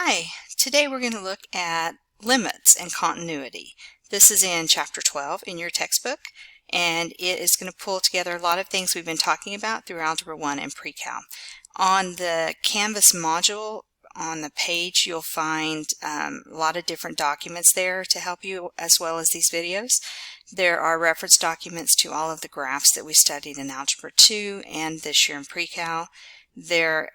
Hi, today we're going to look at limits and continuity. This is in Chapter 12 in your textbook, and it is going to pull together a lot of things we've been talking about through Algebra 1 and Pre-Cal. On the Canvas module on the page, you'll find a lot of different documents there to help you, as well as these videos. There are reference documents to all of the graphs that we studied in Algebra 2 and this year in Pre-Cal. There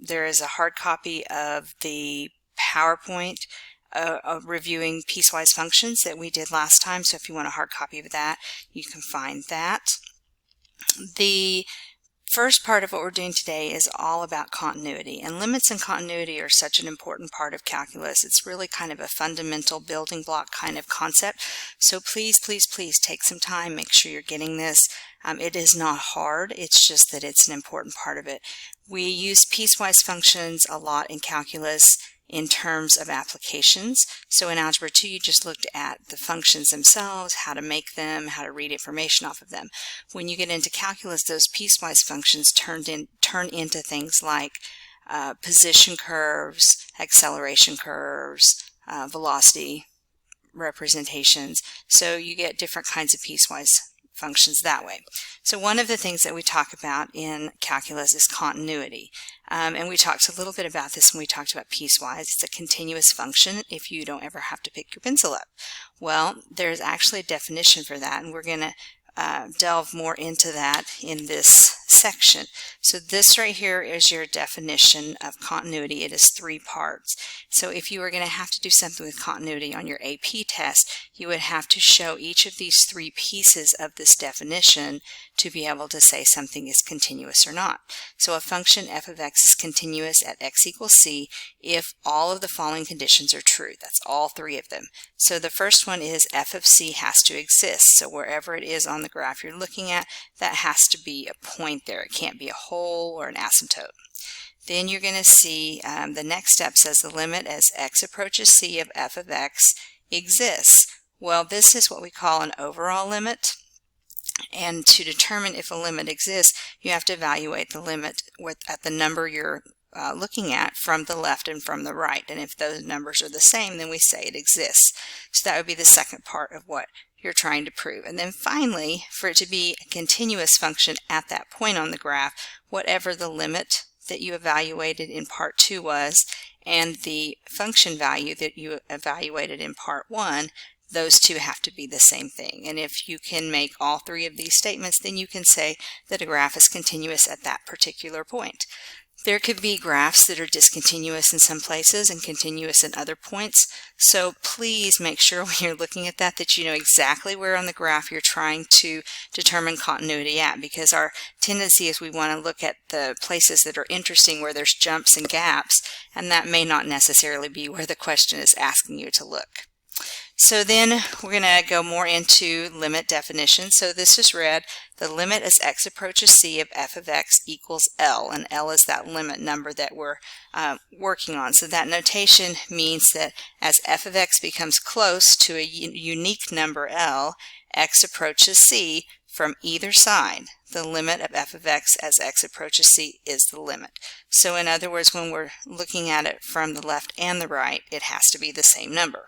is a hard copy of the PowerPoint reviewing piecewise functions that we did last time, so if you want a hard copy of that, you can find that. The first part of what we're doing today is all about continuity, and limits and continuity are such an important part of calculus. It's really kind of a fundamental building block kind of concept, so please take some time, make sure you're getting this. It is not hard, it's just that it's an important part of it. We use piecewise functions a lot in calculus in terms of applications. So in Algebra 2 you just looked at the functions themselves, how to make them, how to read information off of them. When you get into calculus, those piecewise functions turn into things like position curves, acceleration curves, velocity representations. So you get different kinds of piecewise functions that way. So one of the things that we talk about in calculus is continuity. And we talked a little bit about this when we talked about piecewise. It's a continuous function if you don't ever have to pick your pencil up. Well, there's actually a definition for that, and we're going to delve more into that in this section. So this right here is your definition of continuity. It is 3 parts. So if you were going to have to do something with continuity on your AP test, you would have to show each of these 3 pieces of this definition to be able to say something is continuous or not. So a function f of x is continuous at x equals c if all of the following conditions are true. That's all 3 of them. So the first one is f of c has to exist. So wherever it is on the graph you're looking at, that has to be a point there. It can't be a hole or an asymptote. Then you're going to see the next step says the limit as x approaches c of f of x exists. Well, this is what we call an overall limit. And to determine if a limit exists, you have to evaluate the limit at the number you're looking at from the left and from the right. And if those numbers are the same, then we say it exists. So that would be the second part of what you're trying to prove. And then finally, for it to be a continuous function at that point on the graph, whatever the limit that you evaluated in part 2 was and the function value that you evaluated in part 1, those two have to be the same thing. And if you can make all 3 of these statements, then you can say that a graph is continuous at that particular point. There could be graphs that are discontinuous in some places and continuous in other points. So please make sure when you're looking at that you know exactly where on the graph you're trying to determine continuity at, because our tendency is we want to look at the places that are interesting where there's jumps and gaps, and that may not necessarily be where the question is asking you to look. So then we're going to go more into limit definition. So this is read, the limit as x approaches c of f of x equals L, and L is that limit number that we're working on. So that notation means that as f of x becomes close to a unique number L, x approaches c from either side. The limit of f of x as x approaches c is the limit. So in other words, when we're looking at it from the left and the right, it has to be the same number.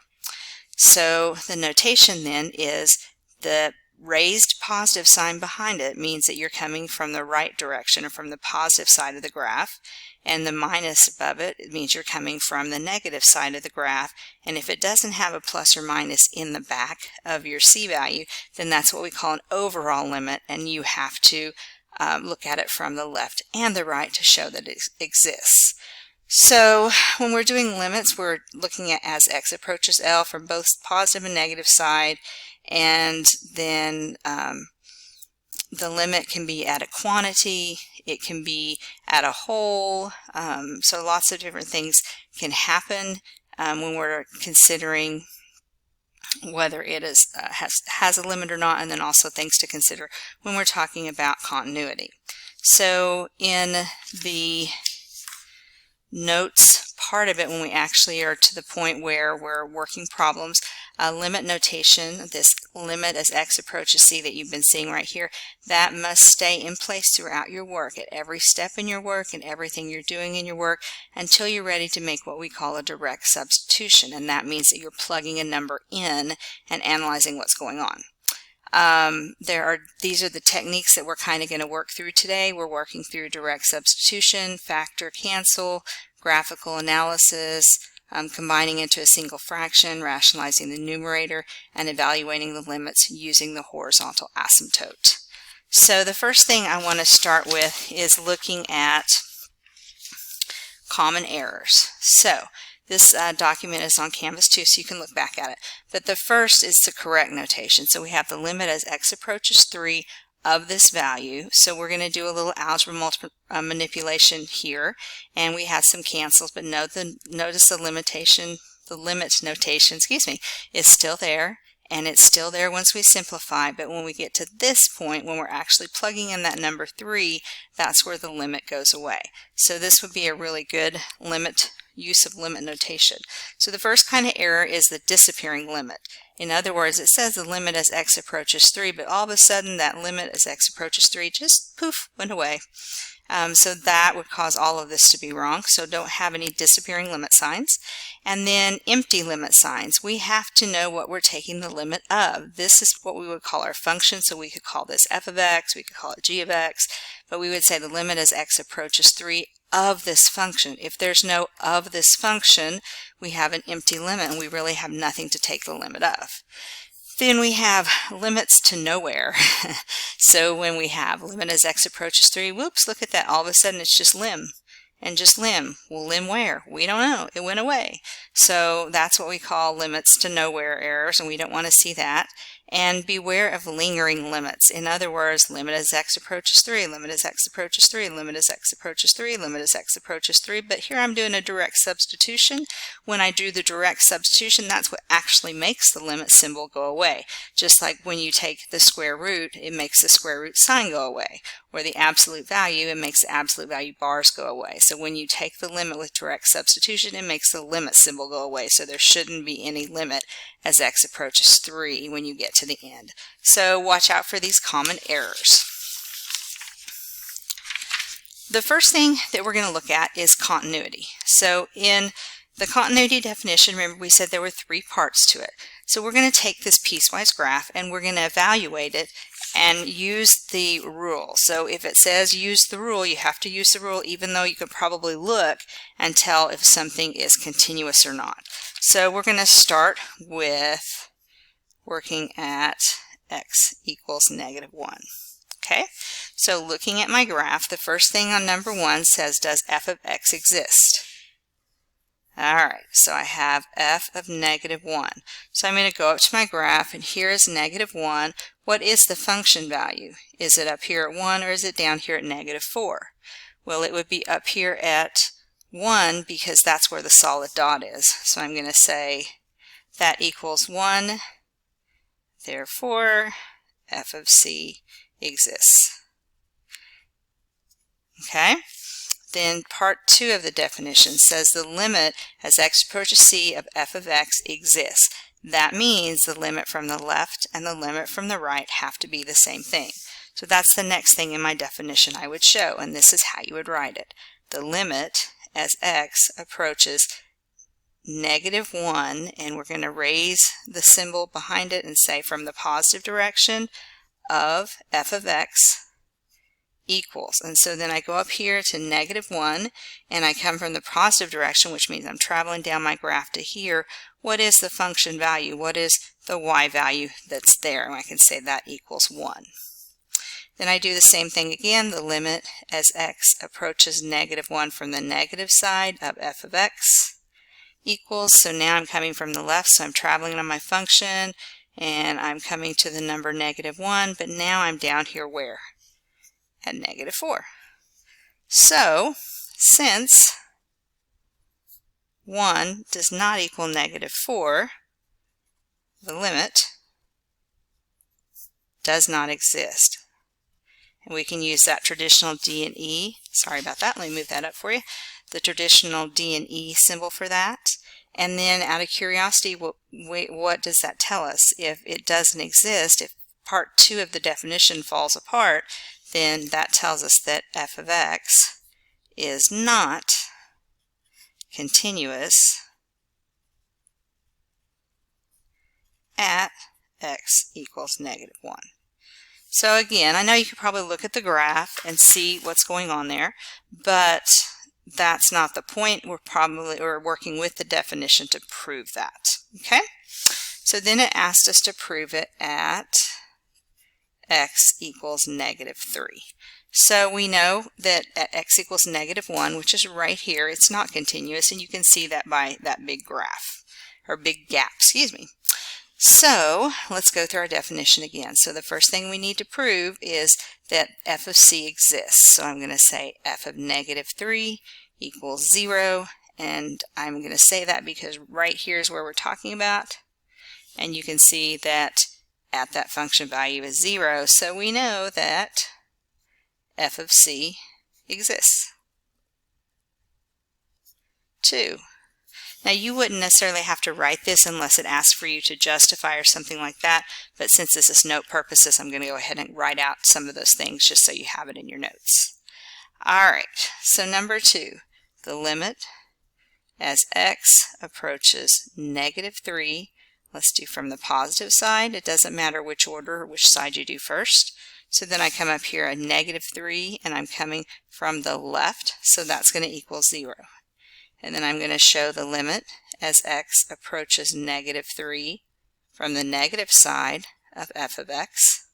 So the notation then is the raised positive sign behind it means that you're coming from the right direction or from the positive side of the graph, and the minus above it means you're coming from the negative side of the graph. And if it doesn't have a plus or minus in the back of your c value, then that's what we call an overall limit, and you have to look at it from the left and the right to show that it exists. So when we're doing limits, we're looking at as x approaches L from both positive and negative side, and then the limit can be at a quantity, it can be at a whole, so lots of different things can happen when we're considering whether it is has a limit or not, and then also things to consider when we're talking about continuity. So in the notes part of it, when we actually are to the point where we're working problems, Limit notation, this limit as x approaches c that you've been seeing right here, that must stay in place throughout your work, at every step in your work and everything you're doing in your work until you're ready to make what we call a direct substitution, and that means that you're plugging a number in and analyzing what's going on. These are the techniques that we're kind of going to work through today. We're working through direct substitution, factor cancel, graphical analysis, combining into a single fraction, rationalizing the numerator, and evaluating the limits using the horizontal asymptote. So the first thing I want to start with is looking at common errors. So this document is on Canvas too, so you can look back at it. But the first is the correct notation. So we have the limit as x approaches 3 of this value. So we're going to do a little algebra manipulation here, and we have some cancels, but notice the limit notation, is still there, and it's still there once we simplify. But when we get to this point, when we're actually plugging in that number 3, that's where the limit goes away. So this would be a really good use of limit notation. So the first kind of error is the disappearing limit. In other words, it says the limit as x approaches 3, but all of a sudden that limit as x approaches 3 just poof, went away. So that would cause all of this to be wrong. So don't have any disappearing limit signs. And then empty limit signs. We have to know what we're taking the limit of. This is what we would call our function. So we could call this f of x, we could call it g of x, but we would say the limit as x approaches 3 of this function. If there's no of this function, we have an empty limit and we really have nothing to take the limit of. Then we have limits to nowhere. So when we have limit as x approaches 3, whoops, look at that, all of a sudden it's just lim. And just lim. Well, lim where? We don't know. It went away. So that's what we call limits to nowhere errors, and we don't want to see that. And beware of lingering limits. In other words, limit as x approaches 3, limit as x approaches 3, limit as x approaches 3, limit as x approaches 3. But here I'm doing a direct substitution. When I do the direct substitution, that's what actually makes the limit symbol go away. Just like when you take the square root, it makes the square root sign go away. Or the absolute value, it makes the absolute value bars go away. So when you take the limit with direct substitution, it makes the limit symbol go away. So there shouldn't be any limit as x approaches 3 when you get to the end. So watch out for these common errors. The first thing that we're going to look at is continuity. So in the continuity definition, remember we said there were 3 parts to it. So we're going to take this piecewise graph and we're going to evaluate it and use the rule. So if it says use the rule, you have to use the rule, even though you could probably look and tell if something is continuous or not. So we're going to start with working at x equals -1. Okay, so looking at my graph, the first thing on number 1 says, does f of x exist? Alright, so I have f of -1. So I'm going to go up to my graph, and here is -1. What is the function value? Is it up here at 1 or is it down here at -4? Well, it would be up here at 1 because that's where the solid dot is. So I'm going to say that equals 1. Therefore, f of c exists. Okay? Then part 2 of the definition says the limit as x approaches c of f of x exists. That means the limit from the left and the limit from the right have to be the same thing. So that's the next thing in my definition I would show, and this is how you would write it. The limit as x approaches -1, and we're going to raise the symbol behind it and say from the positive direction of f of x equals. And so then I go up here to -1 and I come from the positive direction, which means I'm traveling down my graph to here. What is the function value? What is the y value that's there? And I can say that equals 1. Then I do the same thing again. The limit as x approaches -1 from the negative side of f of x equals. So now I'm coming from the left, so I'm traveling on my function and I'm coming to the number -1, but now I'm down here where? At -4. So since 1 does not equal -4, the limit does not exist. And we can use that traditional D and E. Sorry about that. Let me move that up for you. The traditional D and E symbol for that. And then out of curiosity, what does that tell us? If it doesn't exist, if part 2 of the definition falls apart, then that tells us that f of x is not continuous at x equals -1. So again, I know you could probably look at the graph and see what's going on there, but that's not the point. We're working with the definition to prove that. Okay? So then it asked us to prove it at x equals -3. So we know that at x equals -1, which is right here, it's not continuous, and you can see that by that big graph, or big gap, excuse me. So let's go through our definition again. So the first thing we need to prove is that f of c exists. So I'm going to say f of -3 equals 0, and I'm going to say that because right here is where we're talking about, and you can see that at that function value is 0, so we know that f of c exists. 2. Now you wouldn't necessarily have to write this unless it asks for you to justify or something like that, but since this is note purposes, I'm going to go ahead and write out some of those things just so you have it in your notes. Alright, so number 2, the limit as x approaches -3, let's do from the positive side. It doesn't matter which order or which side you do first. So then I come up here at -3, and I'm coming from the left, so that's going to equal 0. And then I'm going to show the limit as x approaches -3 from the negative side of f of x.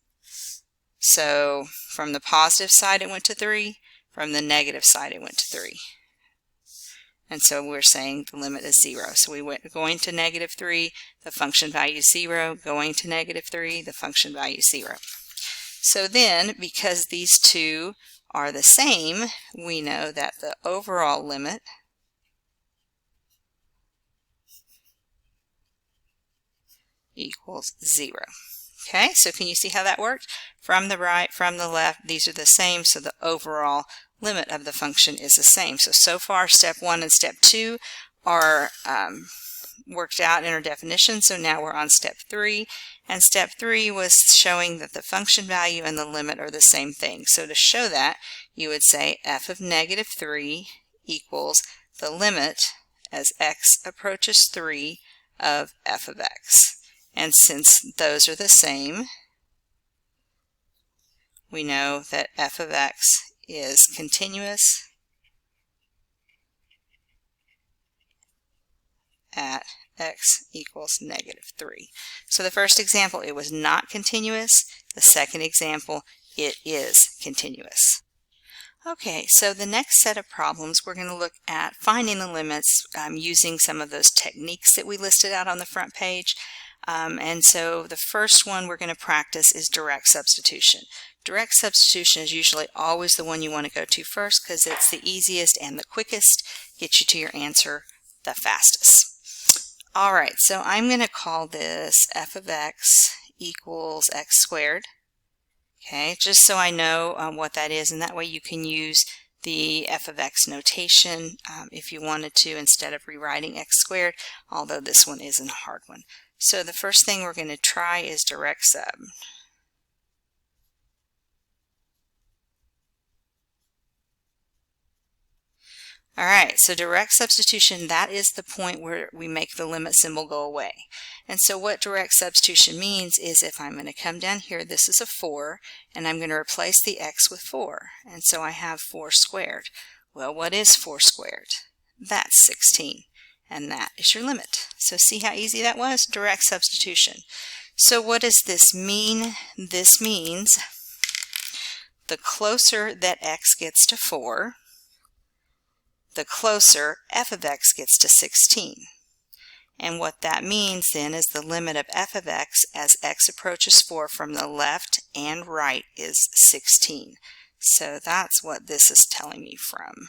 So from the positive side it went to 3, from the negative side it went to 3. And so we're saying the limit is 0. So we went going to -3, the function value is 0, going to -3, the function value is 0. So then, because these two are the same, we know that the overall limit equals 0. Okay, so can you see how that worked? From the right, from the left, these are the same, so the overall limit of the function is the same. So far, step 1 and step 2 are worked out in our definition, so now we're on step 3, and step 3 was showing that the function value and the limit are the same thing. So to show that, you would say f of -3 equals the limit as x approaches 3 of f of x. And since those are the same, we know that f of x is continuous at x equals -3. So the first example, it was not continuous. The second example, it is continuous. Okay, so the next set of problems, we're going to look at finding the limits using some of those techniques that we listed out on the front page. And so the first one we're going to practice is direct substitution. Direct substitution is usually always the one you want to go to first because it's the easiest and the quickest, get you to your answer the fastest. Alright, so I'm going to call this f of x equals x squared. Okay, just so I know what that is, and that way you can use the f of x notation if you wanted to instead of rewriting x squared, although this one isn't a hard one. So the first thing we're going to try is direct sub. Alright, so direct substitution, that is the point where we make the limit symbol go away. And so what direct substitution means is if I'm going to come down here, this is a 4, and I'm going to replace the x with 4. And so I have 4 squared. Well, what is 4 squared? That's 16. And that is your limit. So see how easy that was? Direct substitution. So what does this mean? This means the closer that x gets to 4, the closer f of x gets to 16. And what that means then is the limit of f of x as x approaches 4 from the left and right is 16. So that's what this is telling me from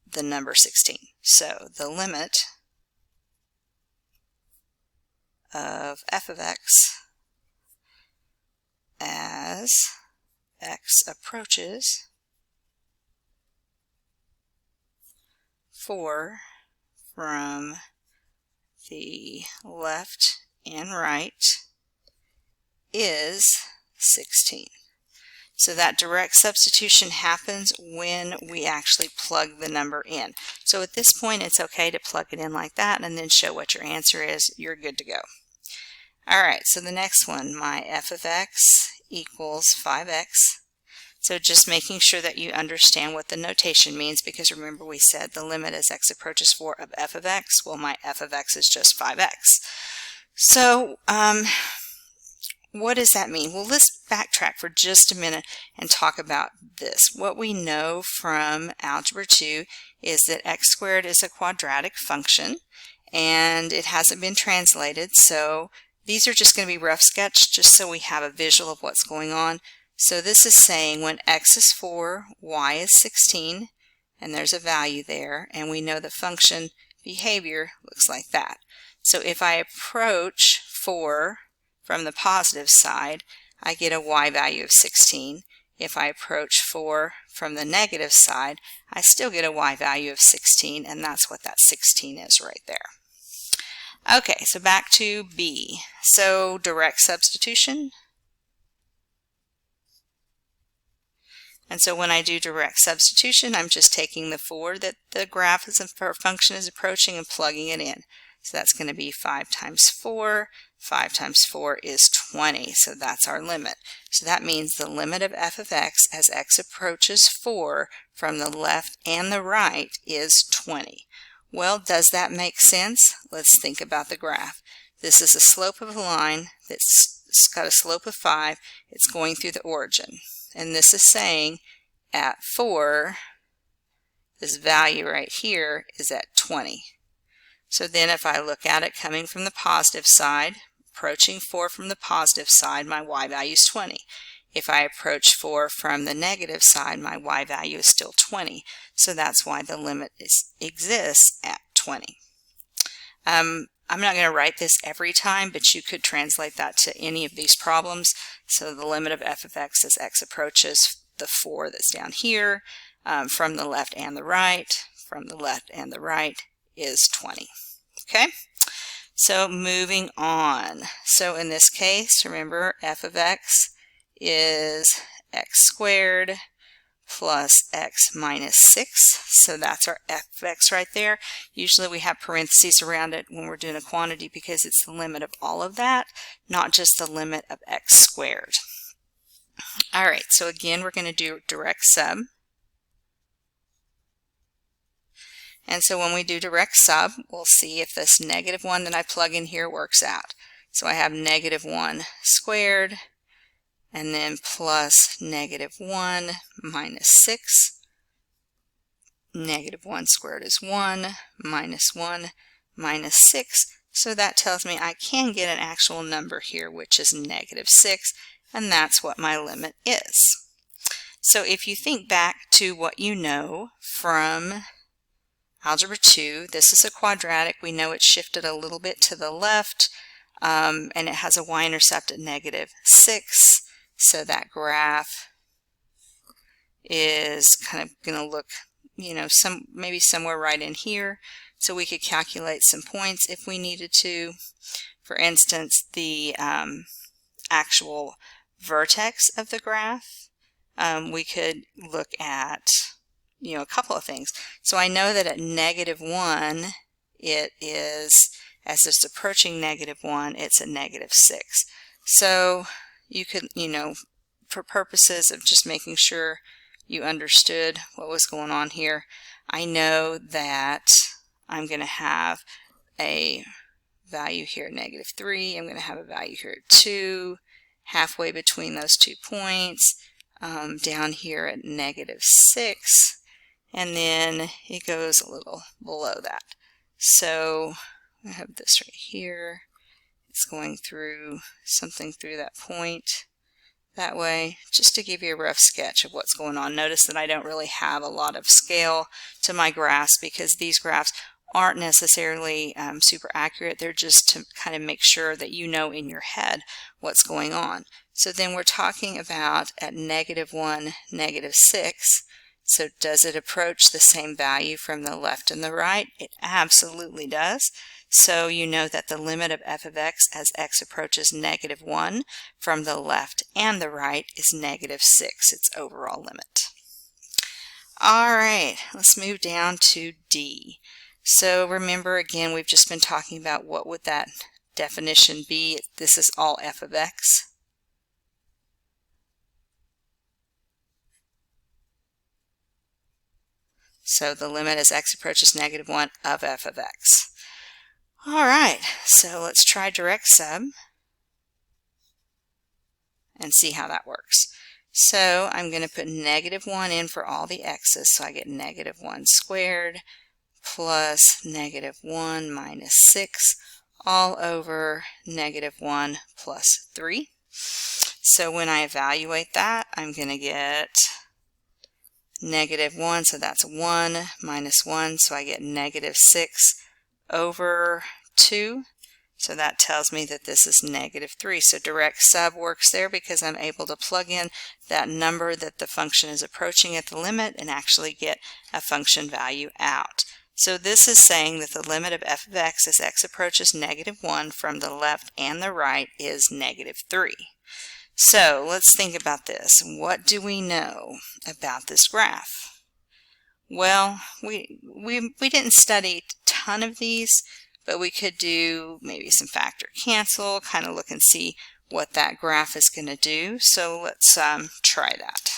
the number 16. So the limit of f of x as x approaches 4 from the left and right is 16. So that direct substitution happens when we actually plug the number in. So at this point, it's okay to plug it in like that and then show what your answer is. You're good to go. All right, so the next one, my f of x equals 5x. So just making sure that you understand what the notation means, because remember we said the limit as x approaches 4 of f of x. Well, my f of x is just 5x. So what does that mean? Well, let's backtrack for just a minute and talk about this. What we know from Algebra 2 is that x squared is a quadratic function, and it hasn't been translated, so these are just going to be rough sketch just so we have a visual of what's going on. So this is saying when x is 4, y is 16, and there's a value there, and we know the function behavior looks like that. So if I approach 4 from the positive side, I get a y value of 16. If I approach 4 from the negative side, I still get a y value of 16, and that's what that 16 is right there. Okay, so back to B. So direct substitution. And so when I do direct substitution, I'm just taking the 4 that the graph is or function is approaching and plugging it in. So that's going to be 5 times 4. 5 times 4 is 20, so that's our limit. So that means the limit of f of x as x approaches 4 from the left and the right is 20. Well, does that make sense? Let's think about the graph. This is a slope of a line that's got a slope of 5. It's going through the origin. And this is saying at 4, this value right here is at 20. So then if I look at it coming from the positive side, approaching 4 from the positive side, my y value is 20. If I approach 4 from the negative side, my y value is still 20. So that's why the limit exists at 20. I'm not going to write this every time, but you could translate that to any of these problems. So the limit of f of x as x approaches the 4 that's down here from the left and the right, is 20. Okay? So moving on. So in this case, remember f of x is x squared plus x minus 6. So that's our f of x right there. Usually we have parentheses around it when we're doing a quantity because it's the limit of all of that, not just the limit of x squared. All right, so again, we're going to do direct sub. And so when we do direct sub, we'll see if this negative 1 that I plug in here works out. So I have negative 1 squared, and then plus negative 1 minus 6. Negative 1 squared is 1, minus 1 minus 6. So that tells me I can get an actual number here, which is negative 6, and that's what my limit is. So if you think back to what you know from Algebra 2, this is a quadratic. We know it's shifted a little bit to the left, and it has a y-intercept at negative 6. So that graph is kind of going to look, maybe somewhere right in here. So we could calculate some points if we needed to. For instance, the actual vertex of the graph. We could look at a couple of things. So I know that at negative 1, it is, as it's approaching negative 1, it's a negative 6. So you could, for purposes of just making sure you understood what was going on here, I know that I'm going to have a value here at negative 3. I'm going to have a value here at 2, halfway between those 2 points, down here at negative 6. And then it goes a little below that. So I have this right here. It's going through something through that point that way, just to give you a rough sketch of what's going on. Notice that I don't really have a lot of scale to my graphs because these graphs aren't necessarily super accurate. They're just to kind of make sure that you know in your head what's going on. So then we're talking about at negative 1, negative 6. So does it approach the same value from the left and the right? It absolutely does. So you know that the limit of f of x as x approaches -1 from the left and the right is -6, its overall limit. All right, let's move down to D. So remember again, we've just been talking about what would that definition be. This is all f of x. So the limit as x approaches -1 of f of x. All right, so let's try direct sub and see how that works. So I'm going to put -1 in for all the x's, so I get -1 squared plus -1 minus 6 all over -1 plus 3. So when I evaluate that, I'm going to get -1, so that's 1 minus 1, so I get -6 over 2. So that tells me that this is -3. So direct sub works there because I'm able to plug in that number that the function is approaching at the limit and actually get a function value out. So this is saying that the limit of f of x as x approaches -1 from the left and the right is -3. So let's think about this. What do we know about this graph? Well, we didn't study a ton of these, but we could do maybe some factor cancel, kind of look and see what that graph is going to do. So let's try that.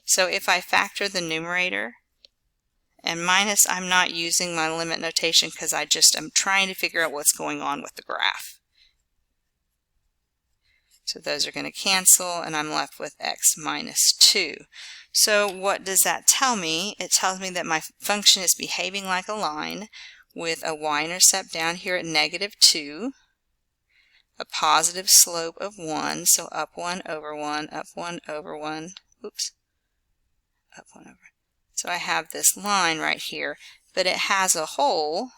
So if I factor the numerator and minus, I'm not using my limit notation because I'm trying to figure out what's going on with the graph. So those are going to cancel and I'm left with x minus 2. So what does that tell me? It tells me that my function is behaving like a line with a y-intercept down here at -2, a positive slope of 1, so up 1 over 1, up 1 over 1, oops, up 1 over. So I have this line right here, but it has a hole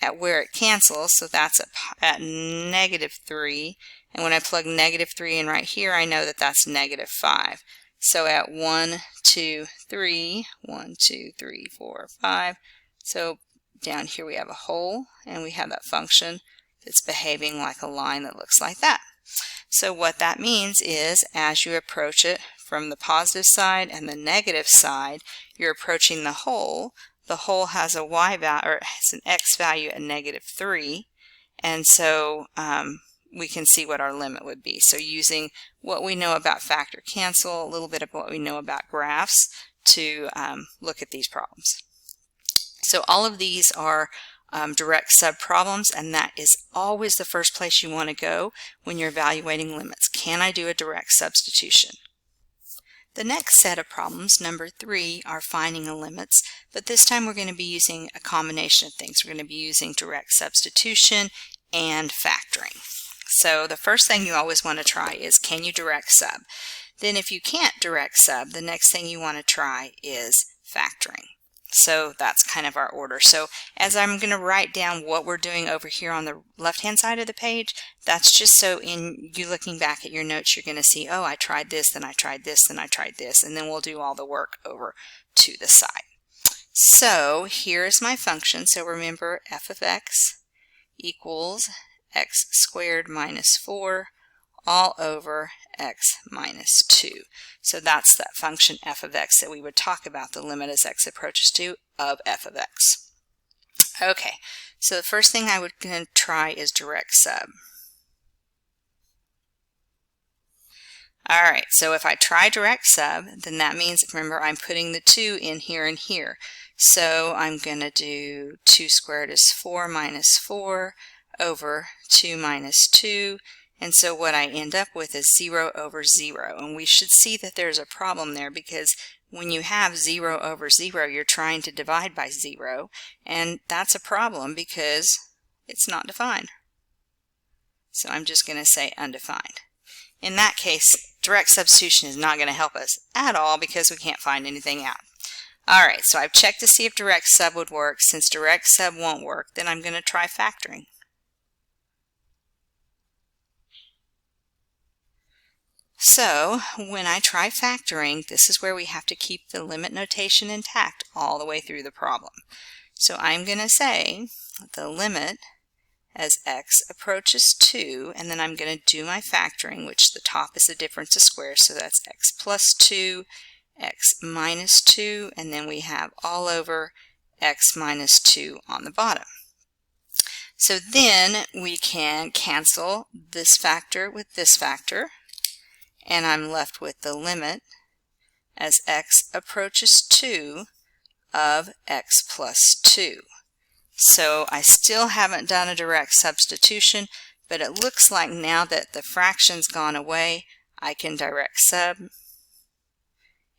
at where it cancels, so that's at -3. And when I plug -3 in right here, I know that that's -5. So at 1, 2, 3, 1, 2, 3, 4, 5. So down here we have a hole, and we have that function that's behaving like a line that looks like that. So what that means is as you approach it from the positive side and the negative side, you're approaching the hole. The hole has a y value, or has an x value at -3, and so we can see what our limit would be. So using what we know about factor cancel, a little bit of what we know about graphs to look at these problems. So all of these are direct sub problems, and that is always the first place you want to go when you're evaluating limits. Can I do a direct substitution? The next set of problems, number 3, are finding the limits, but this time we're going to be using a combination of things. We're going to be using direct substitution and factoring. So the first thing you always want to try is, can you direct sub? Then if you can't direct sub, the next thing you want to try is factoring. So that's kind of our order. So as I'm going to write down what we're doing over here on the left-hand side of the page, that's just so in you looking back at your notes, you're going to see, oh, I tried this, then I tried this, then I tried this, and then we'll do all the work over to the side. So here's my function. So remember, f of x equals x squared minus 4 all over x minus 2. So that's that function f of x that we would talk about, the limit as x approaches to of f of x. Okay, so the first thing I would going to try is direct sub. Alright, so if I try direct sub, then that means, remember, I'm putting the 2 in here and here. So I'm going to do 2 squared is 4 minus 4 over 2 minus 2. And so what I end up with is 0 over 0. And we should see that there's a problem there, because when you have 0 over 0, you're trying to divide by 0. And that's a problem because it's not defined. So I'm just going to say undefined. In that case, direct substitution is not going to help us at all because we can't find anything out. Alright, so I've checked to see if direct sub would work. Since direct sub won't work, then I'm going to try factoring. So when I try factoring, this is where we have to keep the limit notation intact all the way through the problem. So I'm going to say the limit as x approaches 2, and then I'm going to do my factoring, which the top is the difference of squares, so that's x plus 2, x minus 2, and then we have all over x minus 2 on the bottom. So then we can cancel this factor with this factor, and I'm left with the limit as x approaches 2 of x plus 2. So I still haven't done a direct substitution, but it looks like now that the fraction's gone away, I can direct sub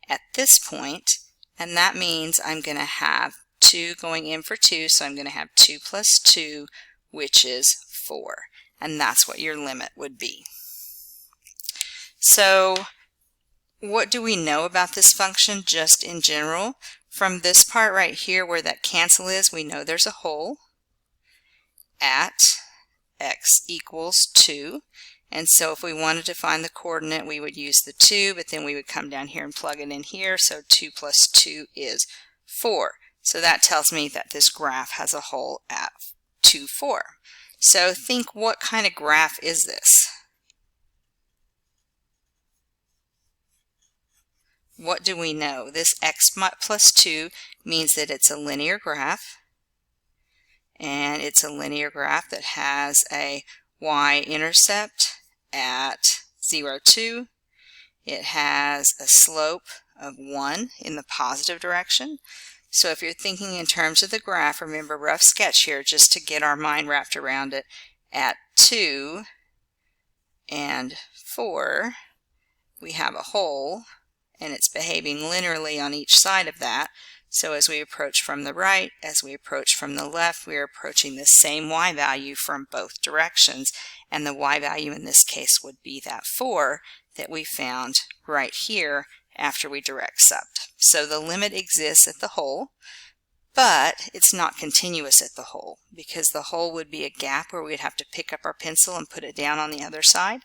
at this point, and that means I'm going to have 2 going in for 2, so I'm going to have 2 plus 2, which is 4, and that's what your limit would be. So what do we know about this function just in general? From this part right here where that cancel is, we know there's a hole at x equals 2. And so if we wanted to find the coordinate, we would use the 2, but then we would come down here and plug it in here. So 2 plus 2 is 4. So that tells me that this graph has a hole at 2, 4. So think, what kind of graph is this? What do we know? This x plus 2 means that it's a linear graph, and it's a linear graph that has a y-intercept at 0, 2. It has a slope of 1 in the positive direction. So if you're thinking in terms of the graph, remember, rough sketch here just to get our mind wrapped around it. At 2 and 4, we have a hole, and it's behaving linearly on each side of that. So as we approach from the right, as we approach from the left, we are approaching the same y value from both directions, and the y value in this case would be that 4 that we found right here after we direct subbed. So the limit exists at the hole, but it's not continuous at the hole, because the hole would be a gap where we'd have to pick up our pencil and put it down on the other side.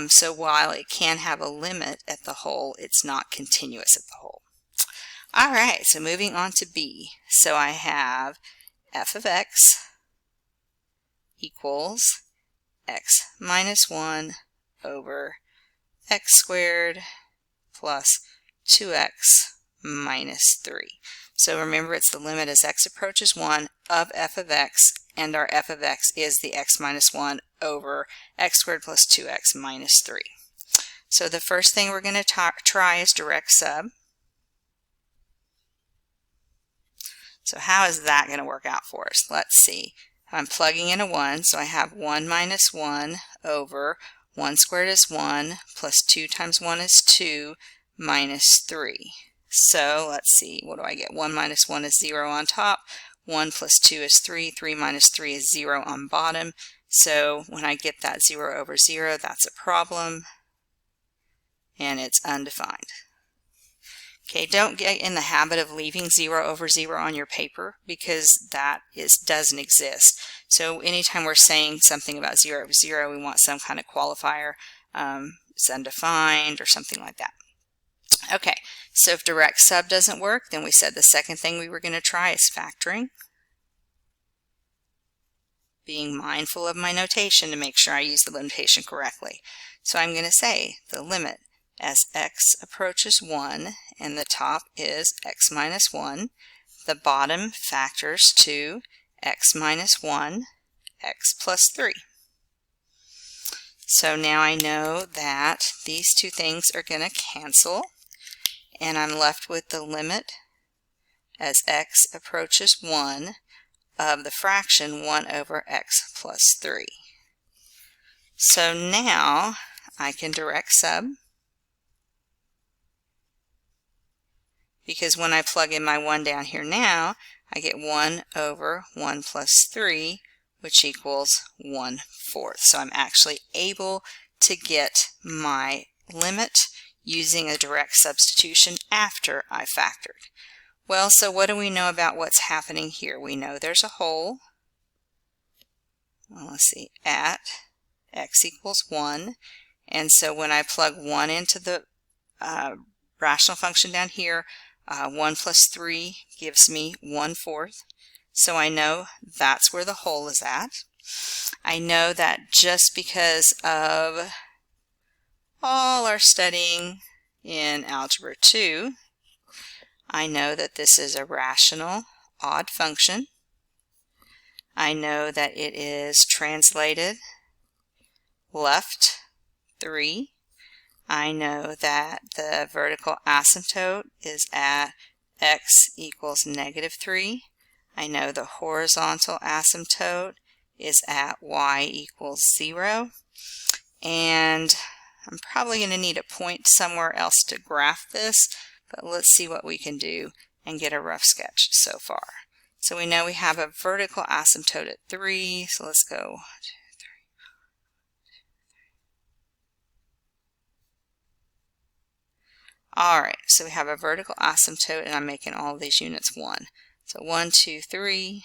So while it can have a limit at the hole, it's not continuous at the hole. Alright, so moving on to B. So I have f of x equals x minus 1 over x squared plus 2x minus 3. So remember, it's the limit as x approaches 1 of f of x, and our f of x is the x minus 1 over x squared plus 2x minus 3. So the first thing we're going to try is direct sub. So how is that going to work out for us? Let's see. I'm plugging in a 1, so I have 1 minus 1 over 1 squared is 1 plus 2 times 1 is 2 minus 3. So let's see, what do I get? 1 minus 1 is 0 on top, 1 plus 2 is 3, 3 minus 3 is 0 on bottom. So when I get that 0 over 0, that's a problem, and it's undefined. Okay, don't get in the habit of leaving 0 over 0 on your paper, because that doesn't exist. So anytime we're saying something about 0 over 0, we want some kind of qualifier. It's undefined or something like that. Okay, so if direct sub doesn't work, then we said the second thing we were going to try is factoring. Being mindful of my notation to make sure I use the notation correctly. So I'm going to say the limit as x approaches 1, and the top is x minus 1. The bottom factors to x minus 1, x plus 3. So now I know that these two things are going to cancel, and I'm left with the limit as x approaches 1 of the fraction 1 over x plus 3. So now I can direct sub, because when I plug in my 1 down here now, I get 1 over 1 plus 3, which equals 1/4. So I'm actually able to get my limit using a direct substitution after I factored. Well, so what do we know about what's happening here? We know there's a hole. Well, let's see, at x equals 1, And so when I plug 1 into the rational function down here, 1 plus 3 gives me 1/4. So I know that's where the hole is at. I know that just because of all our studying in Algebra 2, I know that this is a rational odd function. I know that it is translated left 3. I know that the vertical asymptote is at x equals -3. I know the horizontal asymptote is at y equals 0. And I'm probably going to need a point somewhere else to graph this, but let's see what we can do and get a rough sketch so far. So we know we have a vertical asymptote at 3, so let's go 1, 2, 3. Alright, so we have a vertical asymptote, and I'm making all of these units 1. So 1, 2, 3.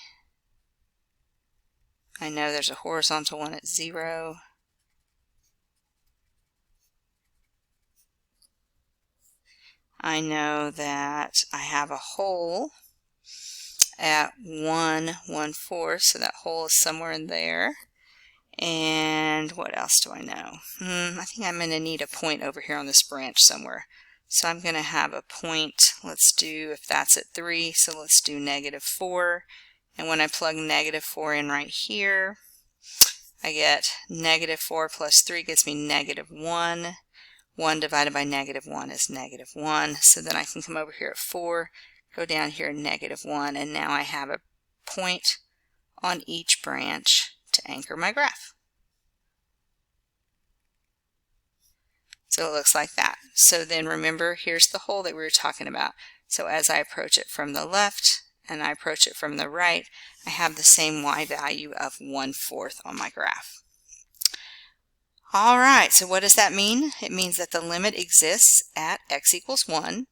I know there's a horizontal one at 0. I know that I have a hole at 1, 1/4, so that hole is somewhere in there. And what else do I know? I think I'm going to need a point over here on this branch somewhere. So I'm going to have a point, let's do, if that's at 3, so let's do -4. And when I plug -4 in right here, I get -4 plus 3 gives me -1. 1 divided by -1 is -1. So then I can come over here at 4, go down here -1, and now I have a point on each branch to anchor my graph. So it looks like that. So then remember, here's the hole that we were talking about. So as I approach it from the left and I approach it from the right, I have the same y value of 1/4 on my graph. Alright, so what does that mean? It means that the limit exists at x equals 1,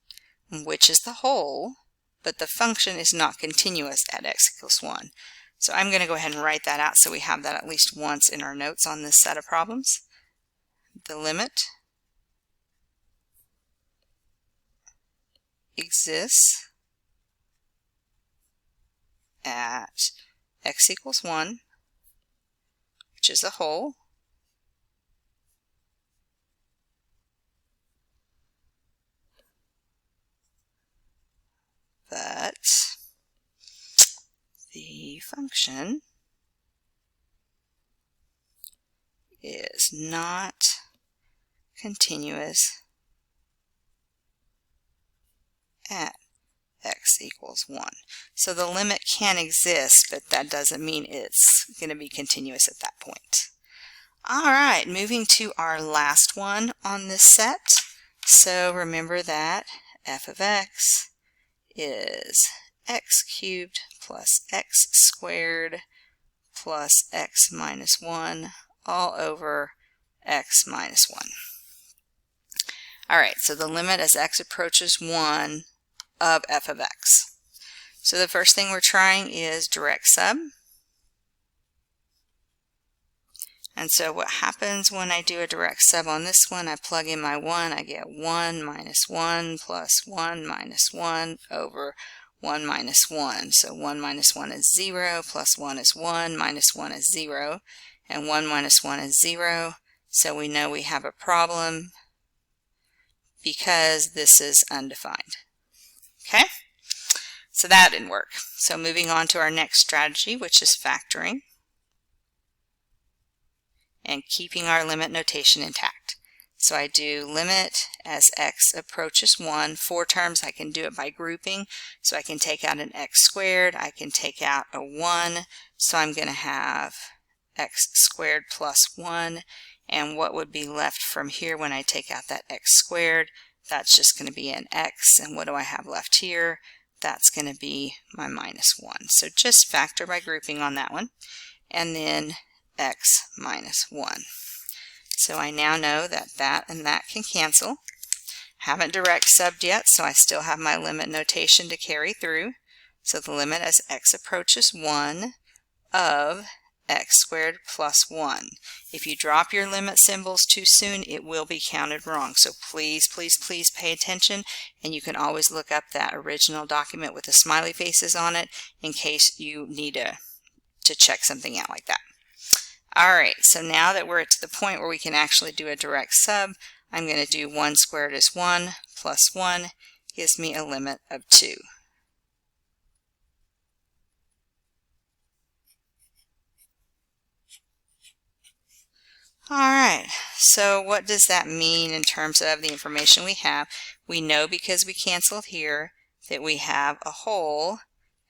which is the hole, but the function is not continuous at x equals 1. So I'm going to go ahead and write that out so we have that at least once in our notes on this set of problems. The limit exists at x equals 1, which is a hole, but the function is not continuous at x equals 1. So the limit can exist, but that doesn't mean it's going to be continuous at that point. Alright, moving to our last one on this set. So remember that f of x is x cubed plus x squared plus x minus 1 all over x minus 1. Alright, so the limit as x approaches 1 of f of x. So the first thing we're trying is direct sub. And so what happens when I do a direct sub on this one, I plug in my 1, I get 1 minus 1 plus 1 minus 1 over 1 minus 1. So 1 minus 1 is 0, plus 1 is 1, minus 1 is 0, and 1 minus 1 is 0. So we know we have a problem because this is undefined. Okay? So that didn't work. So moving on to our next strategy, which is factoring and keeping our limit notation intact. So I do limit as x approaches 1. 4 terms, I can do it by grouping. So I can take out an x squared, I can take out a 1. So I'm going to have x squared plus 1. And what would be left from here when I take out that x squared? That's just going to be an x. And what do I have left here? That's going to be my minus 1. So just factor by grouping on that one. And then x minus 1. So I now know that that and that can cancel. Haven't direct subbed yet, so I still have my limit notation to carry through. So the limit as x approaches 1 of x squared plus 1. If you drop your limit symbols too soon, it will be counted wrong. So please, please, please pay attention, and you can always look up that original document with the smiley faces on it in case you need to check something out like that. Alright, so now that we're to the point where we can actually do a direct sub, I'm going to do 1 squared is 1 plus 1 gives me a limit of 2. Alright, so what does that mean in terms of the information we have? We know because we canceled here that we have a hole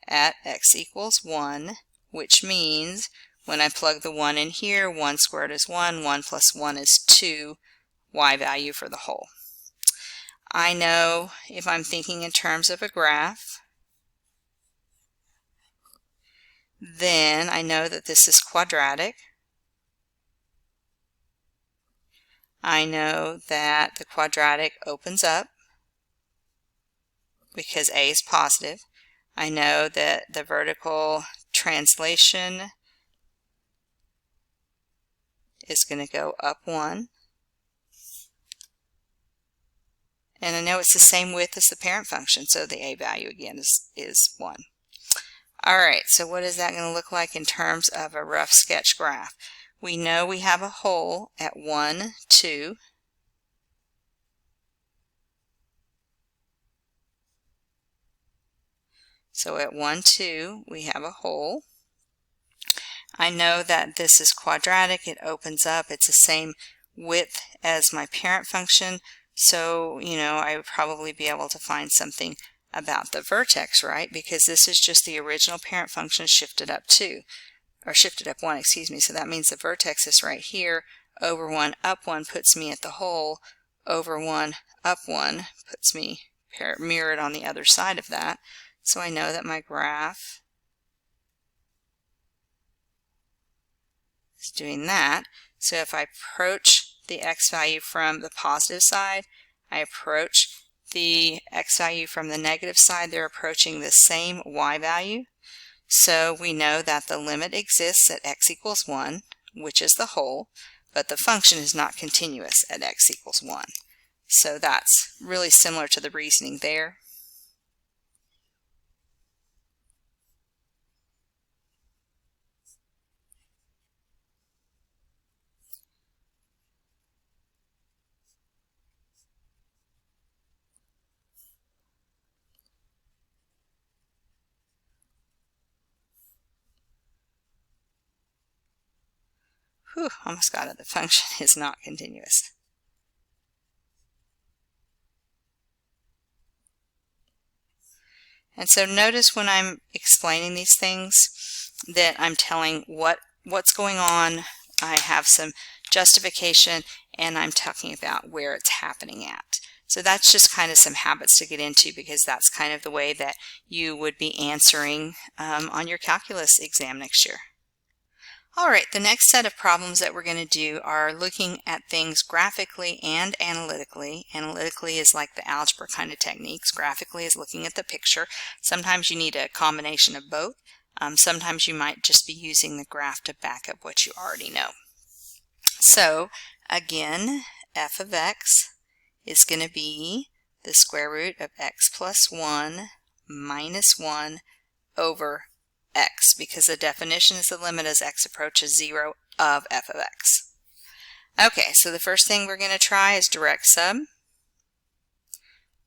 at x equals 1, which means when I plug the 1 in here, 1 squared is 1, 1 plus 1 is 2, y value for the hole. I know if I'm thinking in terms of a graph, then I know that this is quadratic. I know that the quadratic opens up because a is positive. I know that the vertical translation is going to go up 1. And I know it's the same width as the parent function, so the a value again is 1. Alright, so what is that going to look like in terms of a rough sketch graph? We know we have a hole at 1, 2. So at 1, 2, we have a hole. I know that this is quadratic. It opens up. It's the same width as my parent function. So, I would probably be able to find something about the vertex, right? Because this is just the original parent function shifted up 2. Or shifted up 1, excuse me. So that means the vertex is right here. Over 1, up 1 puts me at the hole. Over 1, up 1 puts me mirrored on the other side of that. So I know that my graph is doing that. So if I approach the x value from the positive side, I approach the x value from the negative side, they're approaching the same y value. So we know that the limit exists at x equals 1, which is the hole, but the function is not continuous at x equals 1. So that's really similar to the reasoning there. Whew, almost got it. The function is not continuous. And so notice when I'm explaining these things that I'm telling what's going on. I have some justification, and I'm talking about where it's happening at. So that's just kind of some habits to get into, because that's kind of the way that you would be answering on your calculus exam next year. Alright, the next set of problems that we're going to do are looking at things graphically and analytically. Analytically is like the algebra kind of techniques. Graphically is looking at the picture. Sometimes you need a combination of both. Sometimes you might just be using the graph to back up what you already know. So, again, f of x is going to be the square root of x plus 1 minus 1 over x, because the definition is the limit as x approaches 0 of f of x. Okay, so the first thing we're going to try is direct sub,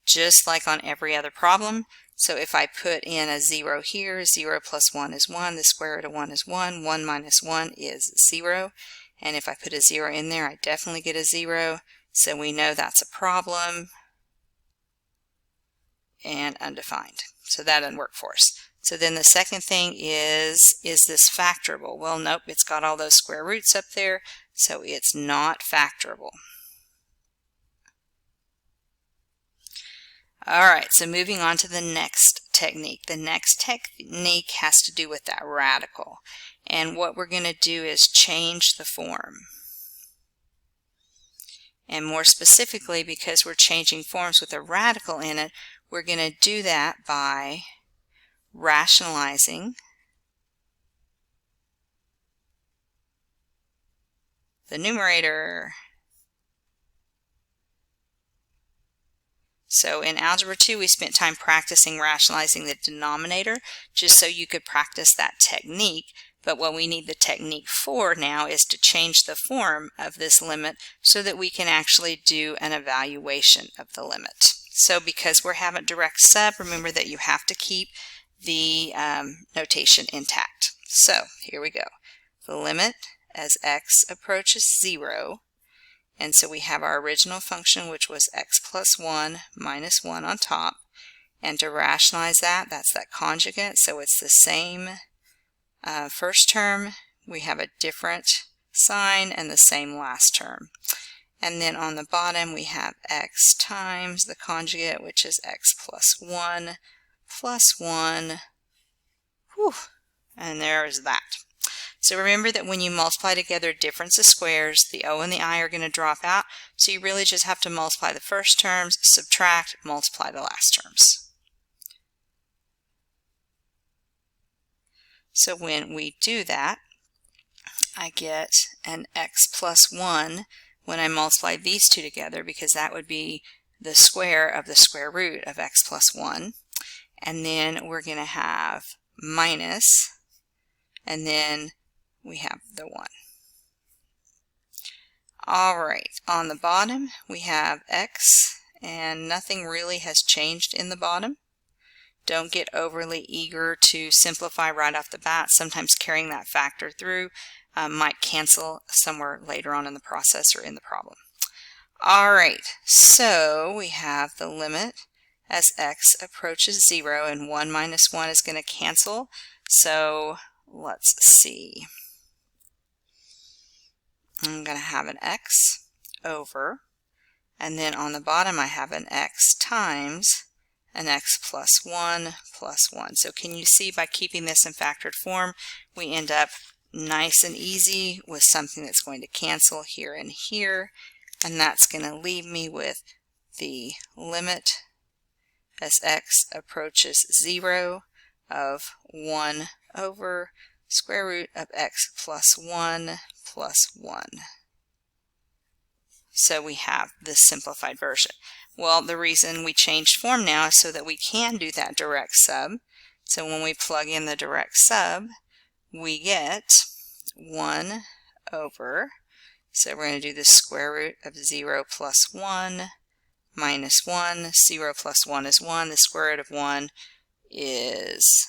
just like on every other problem. So if I put in a 0 here, 0 plus 1 is 1, the square root of 1 is 1, 1 minus 1 is 0, and if I put a 0 in there, I definitely get a 0, so we know that's a problem and undefined. So that doesn't work for us. So then the second thing is this factorable? Well, nope, it's got all those square roots up there, so it's not factorable. Alright, so moving on to the next technique. The next technique has to do with that radical. And what we're going to do is change the form. And more specifically, because we're changing forms with a radical in it, we're going to do that by rationalizing the numerator. So in Algebra 2, we spent time practicing rationalizing the denominator just so you could practice that technique. But what we need the technique for now is to change the form of this limit so that we can actually do an evaluation of the limit. So because we're having direct sub, remember that you have to keep the notation intact. So here we go. The limit as x approaches 0. And so we have our original function, which was x plus 1 minus 1 on top. And to rationalize that, that's that conjugate. So it's the same first term. We have a different sign and the same last term. And then on the bottom, we have x times the conjugate, which is x plus 1 plus 1. Whew. And there is that. So remember that when you multiply together difference of squares, the o and the I are going to drop out. So you really just have to multiply the first terms, subtract, multiply the last terms. So when we do that, I get an x plus 1 when I multiply these two together, because that would be the square of the square root of x plus 1. And then we're going to have minus, and then we have the 1. Alright, on the bottom we have x, and nothing really has changed in the bottom. Don't get overly eager to simplify right off the bat. Sometimes carrying that factor through might cancel somewhere later on in the process or in the problem. Alright, so we have the limit as x approaches 0, and 1 minus 1 is going to cancel. So let's see. I'm going to have an x over, and then on the bottom I have an x times an x plus 1 plus 1. So can you see, by keeping this in factored form, we end up nice and easy with something that's going to cancel here and here, and that's going to leave me with the limit as x approaches 0 of 1 over square root of x plus 1 plus 1. So we have this simplified version. Well, the reason we changed form now is so that we can do that direct sub. So when we plug in the direct sub, we get 1 over, so we're going to do the square root of 0 plus 1 minus 1. 0 plus 1 is 1. The square root of 1 is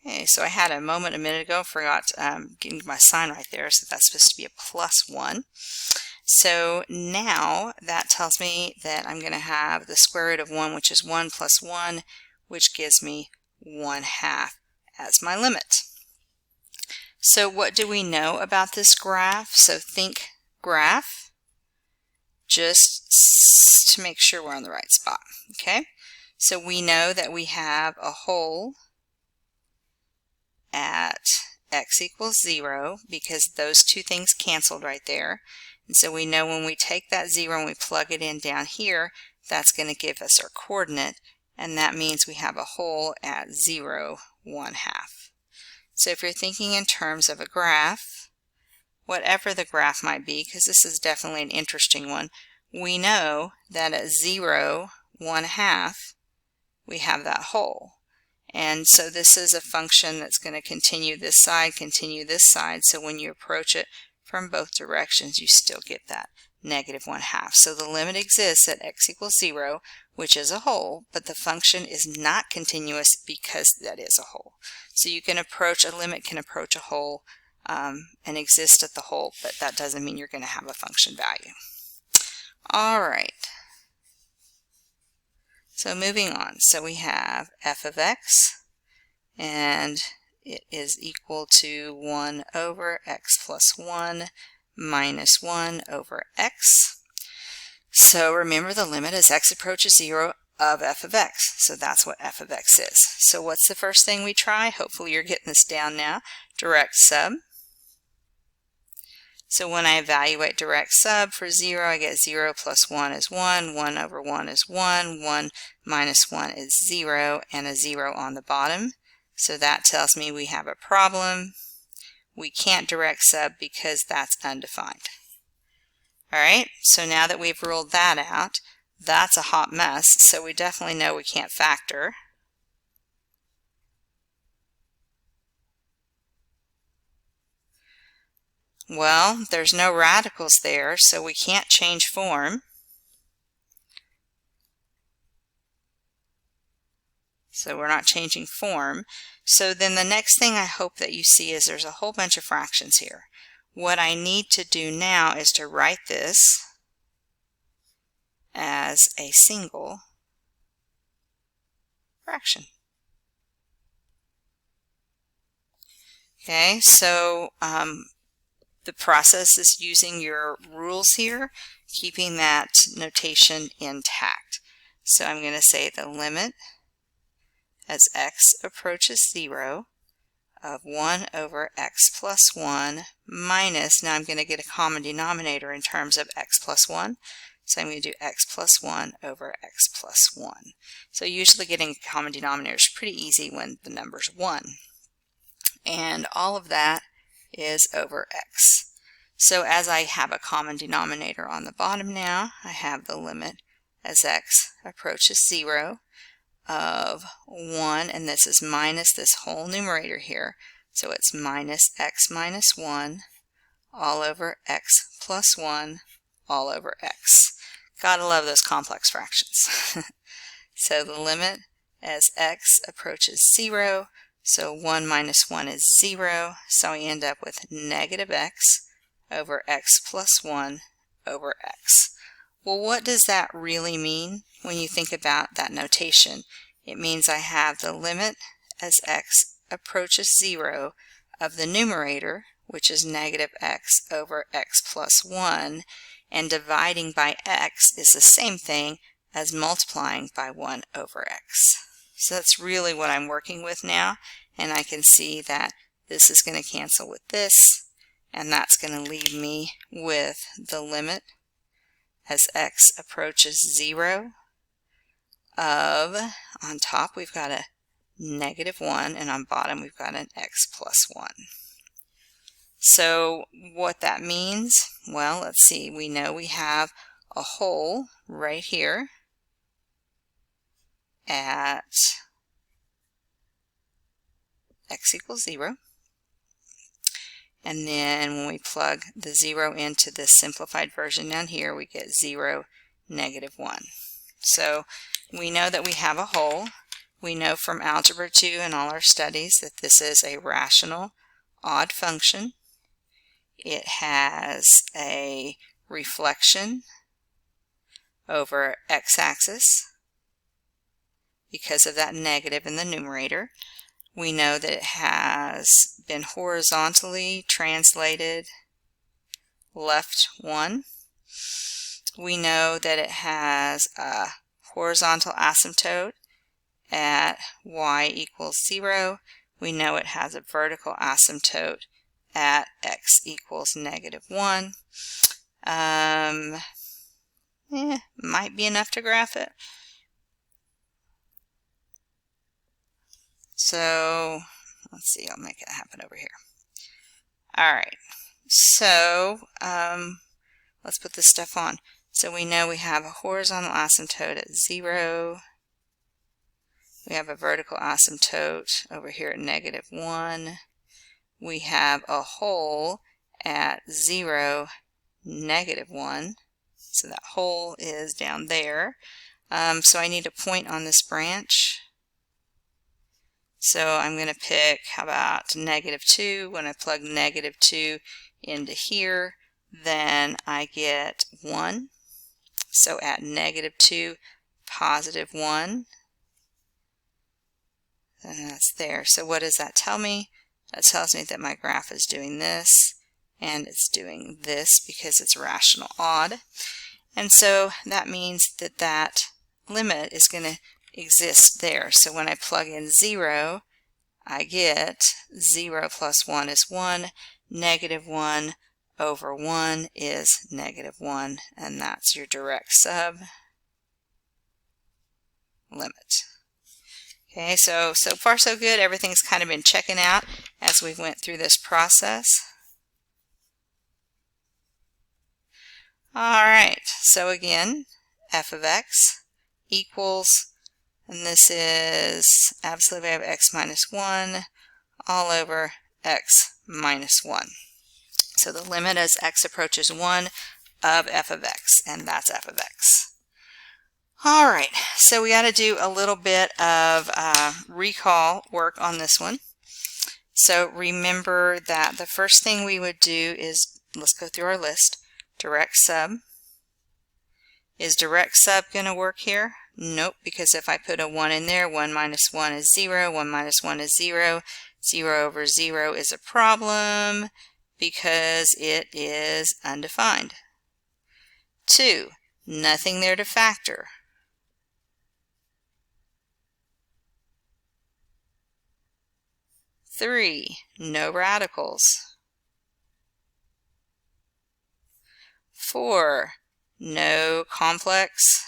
okay, so I had a moment a minute ago, forgot getting my sign right there, so that's supposed to be a plus 1. So now that tells me that I'm going to have the square root of 1, which is 1 plus 1, which gives me 1/2 as my limit. So what do we know about this graph? So think graph, just to make sure we're on the right spot. Okay, so we know that we have a hole at x equals 0 because those two things canceled right there. And so we know when we take that 0 and we plug it in down here, that's going to give us our coordinate, and that means we have a hole at 0, 1/2. So if you're thinking in terms of a graph, whatever the graph might be, because this is definitely an interesting one, we know that at 0, 1/2, we have that hole. And so this is a function that's going to continue this side, continue this side, so when you approach it from both directions, you still get that -1/2. So the limit exists at x equals 0, which is a hole, but the function is not continuous because that is a hole. So you can approach, a limit can approach a hole and exist at the hole, but that doesn't mean you're going to have a function value. Alright, so moving on. So we have f of x, and it is equal to 1 over x plus 1 minus 1 over x. So remember, the limit as x approaches 0 of f of x. So that's what f of x is. So what's the first thing we try? Hopefully you're getting this down now. Direct sub. So when I evaluate direct sub for 0, I get 0 plus 1 is 1, 1 over 1 is 1, 1 minus 1 is 0, and a 0 on the bottom. So that tells me we have a problem. We can't direct sub because that's undefined. Alright, so now that we've ruled that out, that's a hot mess, so we definitely know we can't factor. Well, there's no radicals there, so we can't change form. So we're not changing form. So then the next thing I hope that you see is there's a whole bunch of fractions here. What I need to do now is to write this as a single fraction. Okay, so the process is using your rules here, keeping that notation intact. So I'm going to say the limit as x approaches 0 of 1 over x plus 1 minus, now I'm going to get a common denominator in terms of x plus 1. So I'm going to do x plus 1 over x plus 1. So usually getting a common denominator is pretty easy when the number's 1. And all of that is over x. So as I have a common denominator on the bottom now, I have the limit as x approaches 0 of 1, and this is minus this whole numerator here. So it's minus x minus 1 all over x plus 1 all over x. Gotta love those complex fractions. So the limit as x approaches 0, so 1 minus 1 is 0, so I end up with negative x over x plus 1 over x. Well, what does that really mean when you think about that notation? It means I have the limit as x approaches 0 of the numerator, which is negative x over x plus 1, and dividing by x is the same thing as multiplying by 1 over x. So that's really what I'm working with now, and I can see that this is going to cancel with this, and that's going to leave me with the limit as x approaches 0 of, on top we've got a negative 1, and on bottom we've got an x plus 1. So what that means, well, let's see, we know we have a hole right here at x equals 0. And then when we plug the 0 into this simplified version down here, we get 0, negative 1. So we know that we have a hole. We know from Algebra 2 and all our studies that this is a rational odd function. It has a reflection over x-axis because of that negative in the numerator. We know that it has been horizontally translated left 1. We know that it has a horizontal asymptote at y equals 0. We know it has a vertical asymptote at x equals negative 1. Might be enough to graph it. So let's see, I'll make it happen over here. Alright, so let's put this stuff on. So we know we have a horizontal asymptote at 0. We have a vertical asymptote over here at negative 1. We have a hole at 0, negative 1. So that hole is down there. So I need a point on this branch. So I'm going to pick, how about negative 2? When I plug negative 2 into here, then I get 1. So at negative 2, positive 1. And that's there. So what does that tell me? That tells me that my graph is doing this, and it's doing this because it's rational odd. And so that means that that limit is going to exist there. So when I plug in 0, I get 0 plus 1 is 1, negative 1 over 1 is -1, and that's your direct sub limit. Okay, so far so good. Everything's kind of been checking out as we went through this process. Alright, so again, f of x equals, and this is absolute value of x minus 1 all over x minus 1. So the limit as x approaches 1 of f of x, and that's f of x. Alright, so we got to do a little bit of recall work on this one. So remember that the first thing we would do is, let's go through our list. Direct sub. Is direct sub going to work here? Nope, because if I put a 1 in there, 1 minus 1 is 0, 1 minus 1 is 0. 0 over 0 is a problem because it is undefined. 2, nothing there to factor. 3, no radicals. 4, no complex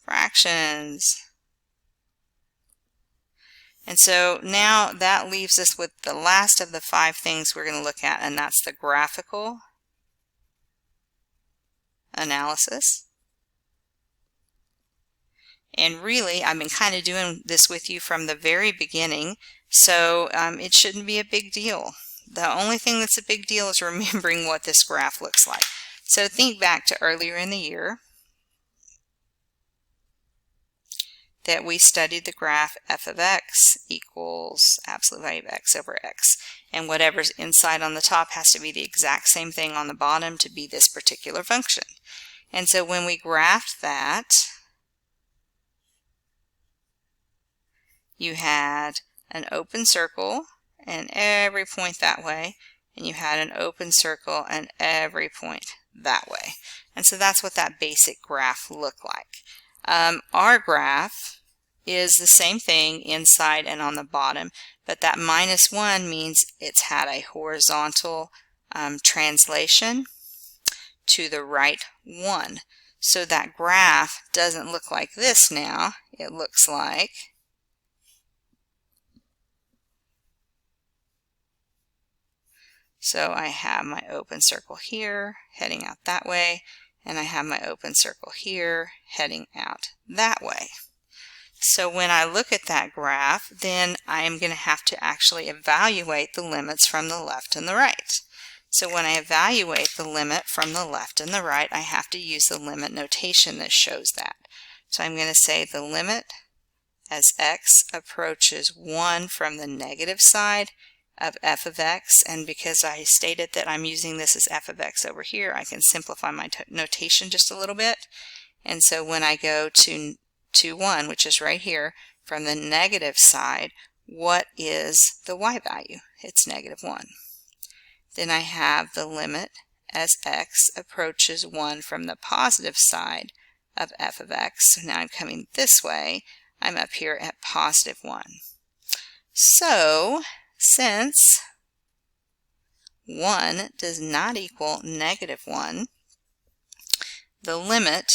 fractions. And so now that leaves us with the last of the 5 things we're going to look at, and that's the graphical analysis. And really, I've been kind of doing this with you from the very beginning, so it shouldn't be a big deal. The only thing that's a big deal is remembering what this graph looks like. So think back to earlier in the year that we studied the graph f of x equals absolute value of x over x. And whatever's inside on the top has to be the exact same thing on the bottom to be this particular function. And so when we graphed that, you had an open circle and every point that way, and you had an open circle and every point that way. And so that's what that basic graph looked like. Our graph is the same thing inside and on the bottom, but that -1 means it's had a horizontal translation to the right 1. So that graph doesn't look like this now. It looks like so I have my open circle here heading out that way, and I have my open circle here heading out that way. So when I look at that graph, then I'm going to have to actually evaluate the limits from the left and the right. So when I evaluate the limit from the left and the right, I have to use the limit notation that shows that. So I'm going to say the limit as x approaches 1 from the negative side of f of x, and because I stated that I'm using this as f of x over here, I can simplify my notation just a little bit. And so when I go to 1, which is right here, from the negative side, what is the y value? It's -1. Then I have the limit as x approaches 1 from the positive side of f of x. So now I'm coming this way. I'm up here at +1. So since 1 does not equal -1, the limit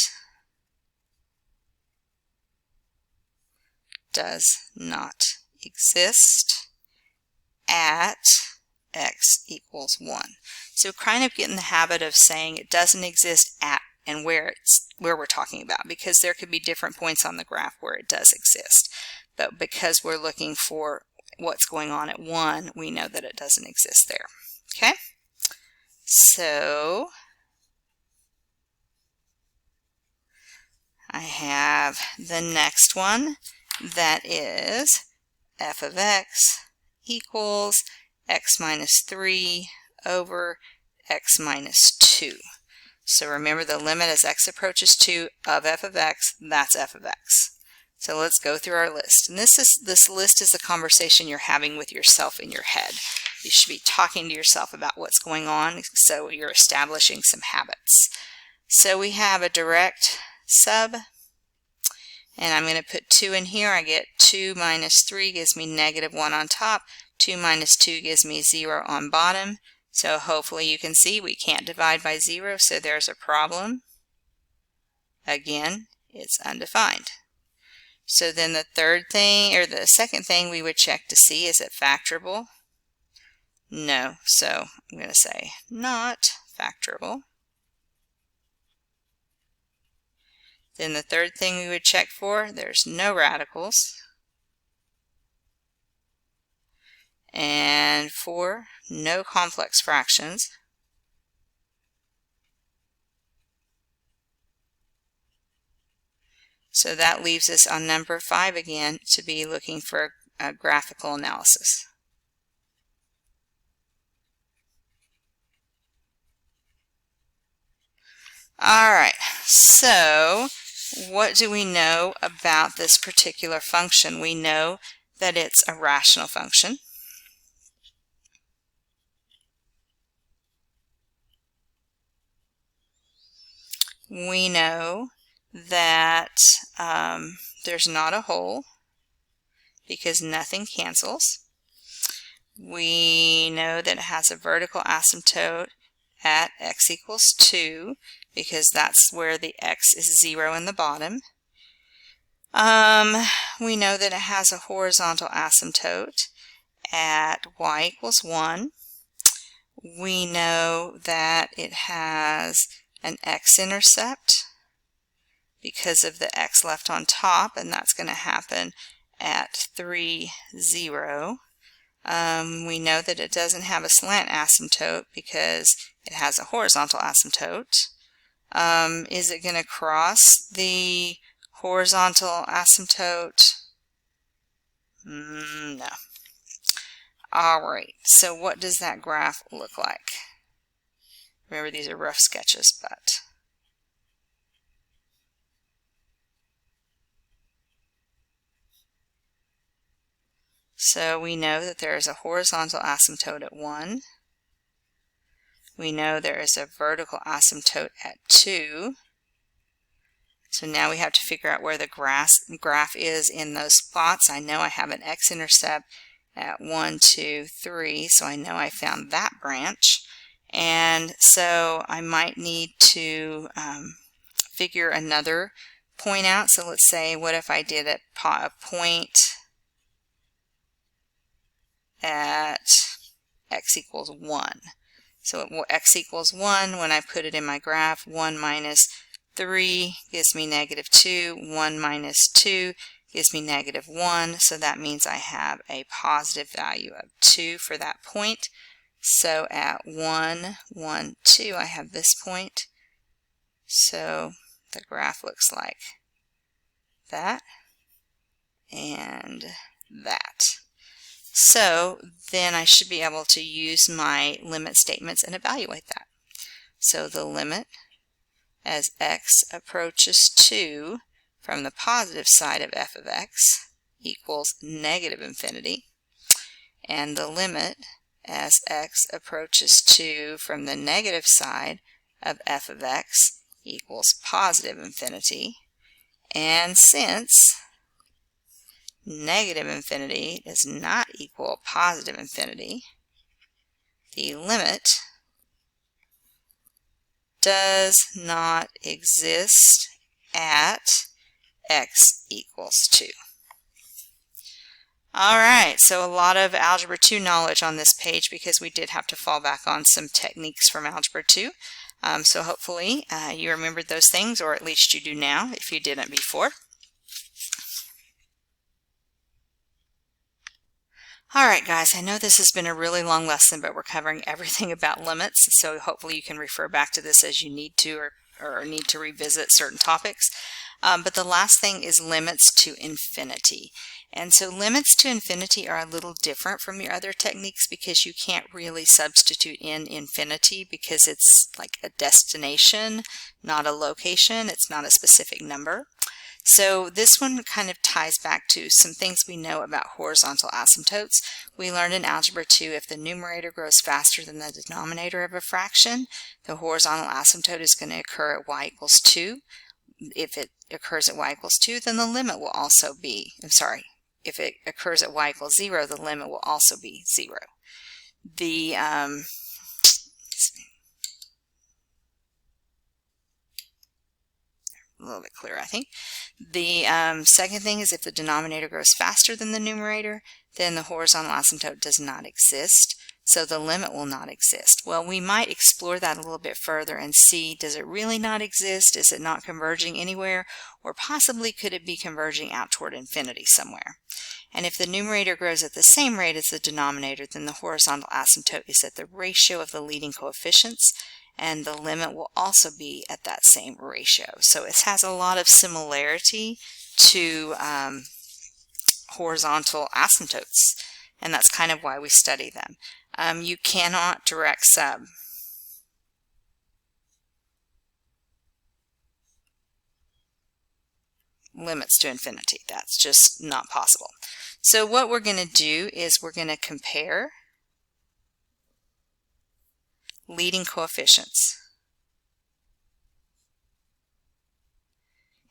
does not exist at x equals 1. So kind of get in the habit of saying it doesn't exist at and where we're talking about, because there could be different points on the graph where it does exist. But because we're looking for what's going on at 1, we know that it doesn't exist there. Okay? So I have the next one, that is f of x equals x minus 3 over x minus 2. So remember, the limit as x approaches 2 of f of x, that's f of x. So let's go through our list. And this list is a conversation you're having with yourself in your head. You should be talking to yourself about what's going on, so you're establishing some habits. So we have a direct sub, and I'm going to put 2 in here. I get 2 minus 3 gives me -1 on top. 2 minus 2 gives me 0 on bottom. So hopefully you can see we can't divide by 0, so there's a problem. Again, it's undefined. So then the third thing, or the second thing we would check to see, is it factorable? No, so I'm going to say not factorable. Then the third thing we would check for, there's no radicals. And 4, no complex fractions. So that leaves us on number 5 again to be looking for a graphical analysis. Alright, so what do we know about this particular function? We know that it's a rational function. We know that there's not a whole because nothing cancels. We know that it has a vertical asymptote at x equals 2 because that's where the x is 0 in the bottom. We know that it has a horizontal asymptote at y equals 1. We know that it has an x-intercept because of the x left on top, and that's going to happen at 3, 0. We know that it doesn't have a slant asymptote because it has a horizontal asymptote. Is it going to cross the horizontal asymptote? No. Alright, so what does that graph look like? Remember, these are rough sketches, but so we know that there is a horizontal asymptote at 1. We know there is a vertical asymptote at 2. So now we have to figure out where the graph is in those spots. I know I have an x-intercept at 1, 2, 3, so I know I found that branch. And so I might need to figure another point out. So let's say, what if I did a point at x equals 1? So x equals 1, when I put it in my graph, 1 minus 3 gives me negative 2. 1 minus 2 gives me negative 1. So that means I have a positive value of 2 for that point. So at 1, 1, 2, I have this point. So the graph looks like that and that. So then I should be able to use my limit statements and evaluate that. So the limit as x approaches 2 from the positive side of f of x equals negative infinity, and the limit as x approaches 2 from the negative side of f of x equals positive infinity. And since negative infinity does not equal positive infinity, the limit does not exist at x equals 2. Alright, so a lot of Algebra 2 knowledge on this page because we did have to fall back on some techniques from Algebra 2. So hopefully you remembered those things, or at least you do now if you didn't before. Alright guys, I know this has been a really long lesson, but we're covering everything about limits, so hopefully you can refer back to this as you need to or need to revisit certain topics. But the last thing is limits to infinity. And so limits to infinity are a little different from your other techniques because you can't really substitute in infinity because it's like a destination, not a location. It's not a specific number. So this one kind of ties back to some things we know about horizontal asymptotes. We learned in Algebra 2 if the numerator grows faster than the denominator of a fraction, the horizontal asymptote is going to occur at y equals 2. If it occurs at y equals 2, then the limit will also be, if it occurs at y equals 0, the limit will also be 0. The little bit clearer, I think. The second thing is if the denominator grows faster than the numerator, then the horizontal asymptote does not exist, so the limit will not exist. Well, we might explore that a little bit further and see, does it really not exist? Is it not converging anywhere? Or possibly could it be converging out toward infinity somewhere? And if the numerator grows at the same rate as the denominator, then the horizontal asymptote is at the ratio of the leading coefficients, and the limit will also be at that same ratio. So it has a lot of similarity to horizontal asymptotes, and that's kind of why we study them. You cannot direct sub limits to infinity. That's just not possible. So what we're going to do is we're going to compare leading coefficients.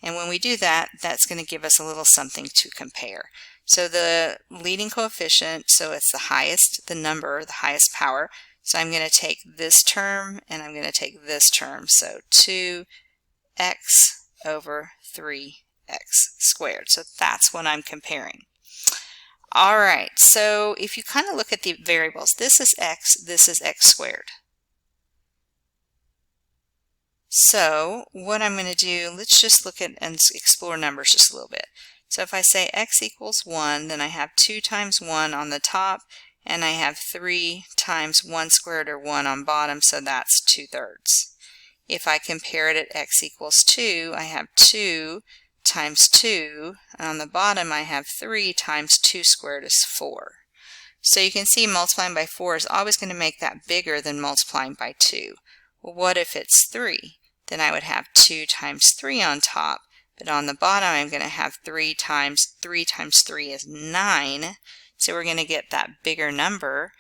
And when we do that, that's going to give us a little something to compare. So the leading coefficient, so it's the highest, the number, the highest power. So I'm going to take this term and I'm going to take this term. So 2x over 3x squared. So that's what I'm comparing. All right, so if you kind of look at the variables, this is x squared. So what I'm going to do, let's just look at and explore numbers just a little bit. So if I say x equals 1, then I have 2 times 1 on the top, and I have 3 times 1 squared, or 1 on bottom, so that's 2/3. If I compare it at x equals 2, I have 2 times 2, and on the bottom I have 3 times 2 squared is 4. So you can see multiplying by 4 is always going to make that bigger than multiplying by 2. Well, what if it's 3? Then I would have 2 times 3 on top, but on the bottom I'm going to have 3 times 3 is 9. So we're going to get that bigger number,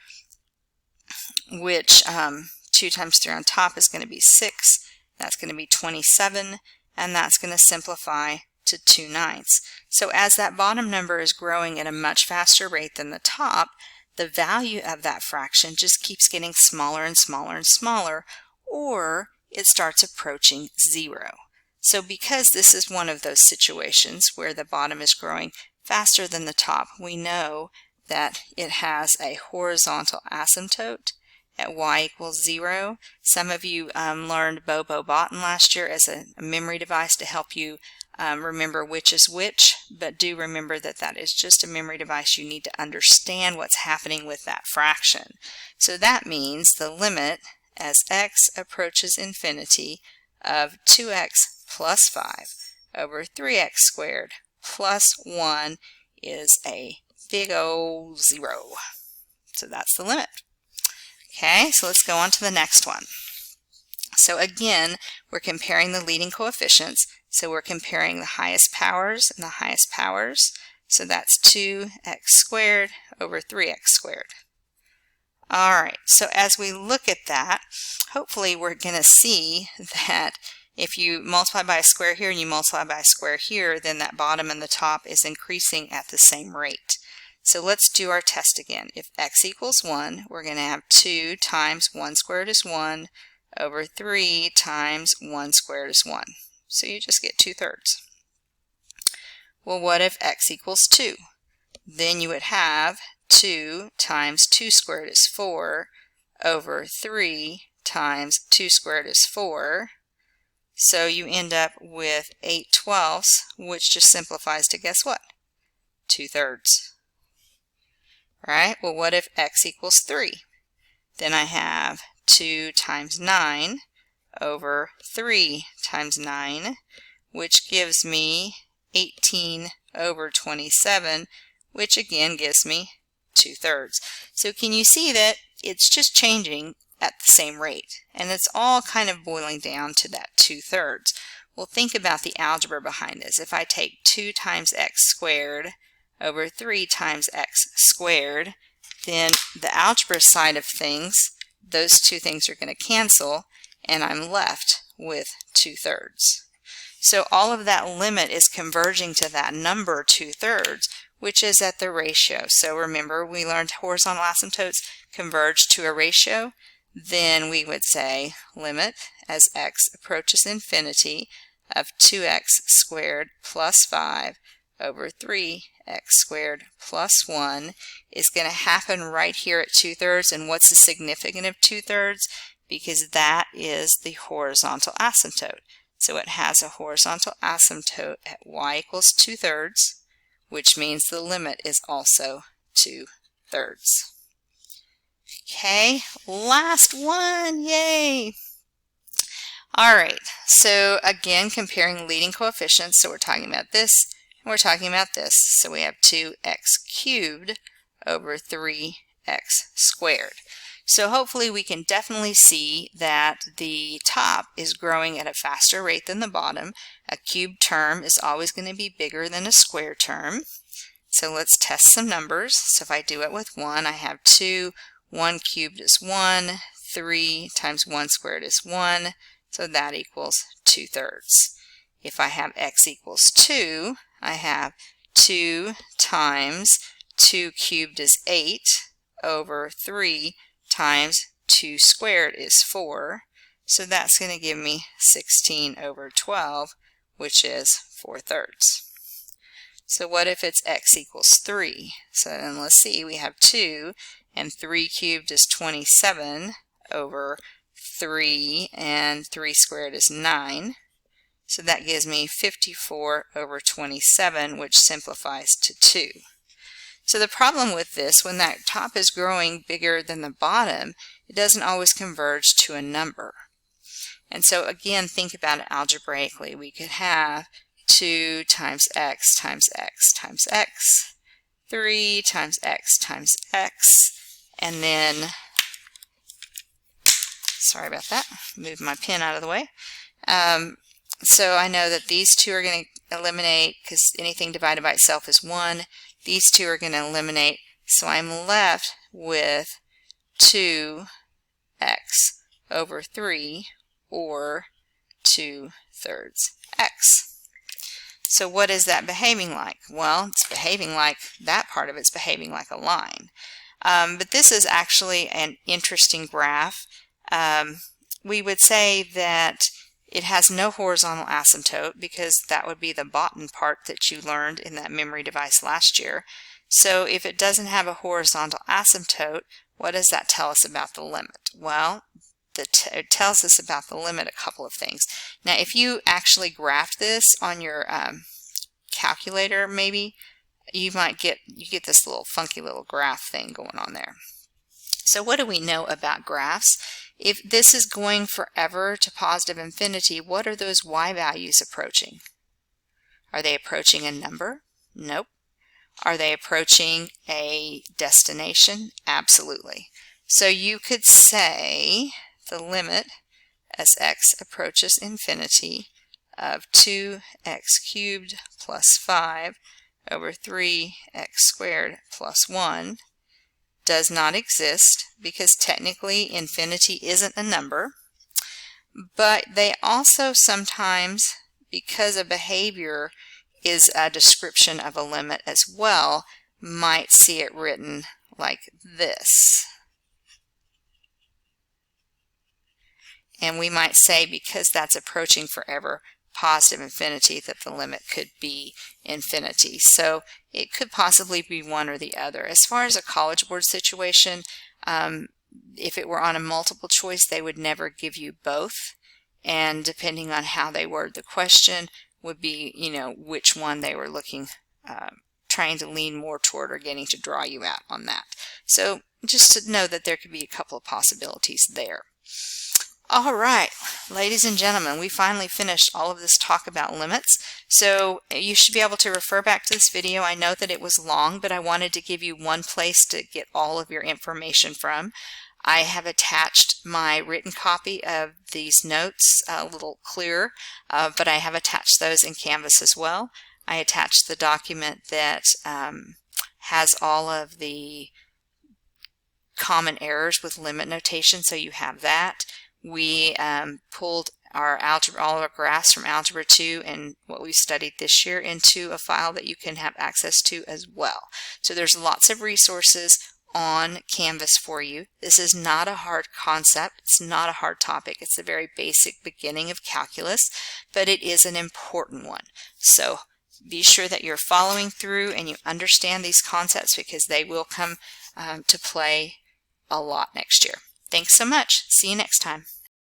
which 2 times 3 on top is going to be 6. That's going to be 27, and that's going to simplify to 2/9. So as that bottom number is growing at a much faster rate than the top, the value of that fraction just keeps getting smaller and smaller and smaller, or it starts approaching 0. So because this is one of those situations where the bottom is growing faster than the top, we know that it has a horizontal asymptote at y equals 0. Some of you learned Bobo-Botten last year as a memory device to help you remember which is which, but do remember that that is just a memory device. You need to understand what's happening with that fraction. So that means the limit as x approaches infinity of 2x plus 5 over 3x squared plus 1 is a big old 0. So that's the limit. Okay, so let's go on to the next one. So again, we're comparing the leading coefficients. So we're comparing the highest powers and the highest powers. So that's 2x squared over 3x squared. All right, so as we look at that, hopefully we're going to see that if you multiply by a square here and you multiply by a square here, then that bottom and the top is increasing at the same rate. So let's do our test again. If x equals 1, we're going to have 2 times 1 squared is 1 over 3 times 1 squared is 1. So you just get 2/3. Well, what if x equals 2? Then you would have 2 times 2 squared is 4 over 3 times 2 squared is 4. So you end up with 8/12, which just simplifies to guess what? 2/3. Right? Well, what if x equals 3? Then I have 2 times 9 over 3 times 9, which gives me 18 over 27, which again gives me 2/3. So can you see that it's just changing at the same rate? And it's all kind of boiling down to that 2/3. Well, think about the algebra behind this. If I take 2 times x squared over 3 times x squared, then the algebra side of things, those two things are going to cancel, and I'm left with 2/3. So all of that limit is converging to that number 2/3, which is at the ratio. So remember, we learned horizontal asymptotes converge to a ratio. Then we would say limit as x approaches infinity of 2x squared plus 5 over 3x squared plus 1 is going to happen right here at 2/3. And what's the significance of 2/3? Because that is the horizontal asymptote. So it has a horizontal asymptote at y equals 2/3, which means the limit is also 2/3. Okay, last one, yay! All right, so again, comparing leading coefficients. So we're talking about this, and we're talking about this. So we have 2x cubed over 3x squared. So hopefully we can definitely see that the top is growing at a faster rate than the bottom. A cubed term is always going to be bigger than a square term. So let's test some numbers. So if I do it with 1, I have 2. 1 cubed is 1. 3 times 1 squared is 1. So that equals 2/3. If I have x equals 2, I have 2 times 2 cubed is 8 over 3 times 2 squared is 4. So that's going to give me 16 over 12, which is 4/3. So what if it's x equals 3? So then let's see, we have 2, and 3 cubed is 27 over 3, and 3 squared is 9. So that gives me 54 over 27, which simplifies to 2. So the problem with this, when that top is growing bigger than the bottom, it doesn't always converge to a number. And so again, think about it algebraically. We could have 2 times x times x times x, 3 times x times x, and then, sorry about that, move my pen out of the way. So I know that these two are going to eliminate because anything divided by itself is 1. These two are going to eliminate, so I'm left with 2x over 3, or 2/3 x. So what is that behaving like? Well, it's behaving like, that part of it's behaving like a line. But this is actually an interesting graph. We would say that it has no horizontal asymptote because that would be the bottom part that you learned in that memory device last year. So if it doesn't have a horizontal asymptote, what does that tell us about the limit? Well, it tells us about the limit a couple of things. Now, if you actually graphed this on your calculator, maybe you get this little funky little graph thing going on there. So what do we know about graphs? If this is going forever to positive infinity, what are those y values approaching? Are they approaching a number? Nope. Are they approaching a destination? Absolutely. So you could say the limit as x approaches infinity of 2x cubed plus 5 over 3x squared plus 1 does not exist because technically infinity isn't a number. But they also sometimes, because a behavior is a description of a limit as well, might see it written like this. And we might say, because that's approaching forever positive infinity, that the limit could be infinity. So it could possibly be one or the other. As far as a College Board situation, if it were on a multiple choice, they would never give you both. And depending on how they word the question would be, which one they were looking, trying to lean more toward or getting to draw you out on that. So just to know that there could be a couple of possibilities there. All right, ladies and gentlemen, we finally finished all of this talk about limits. So you should be able to refer back to this video. I know that it was long, but I wanted to give you one place to get all of your information from. I have attached my written copy of these notes a little clearer, but I have attached those in Canvas as well. I attached the document that has all of the common errors with limit notation, so you have that. We pulled our all of our graphs from Algebra 2 and what we studied this year into a file that you can have access to as well. So there's lots of resources on Canvas for you. This is not a hard concept. It's not a hard topic. It's the very basic beginning of calculus, but it is an important one. So be sure that you're following through and you understand these concepts, because they will come to play a lot next year. Thanks so much. See you next time.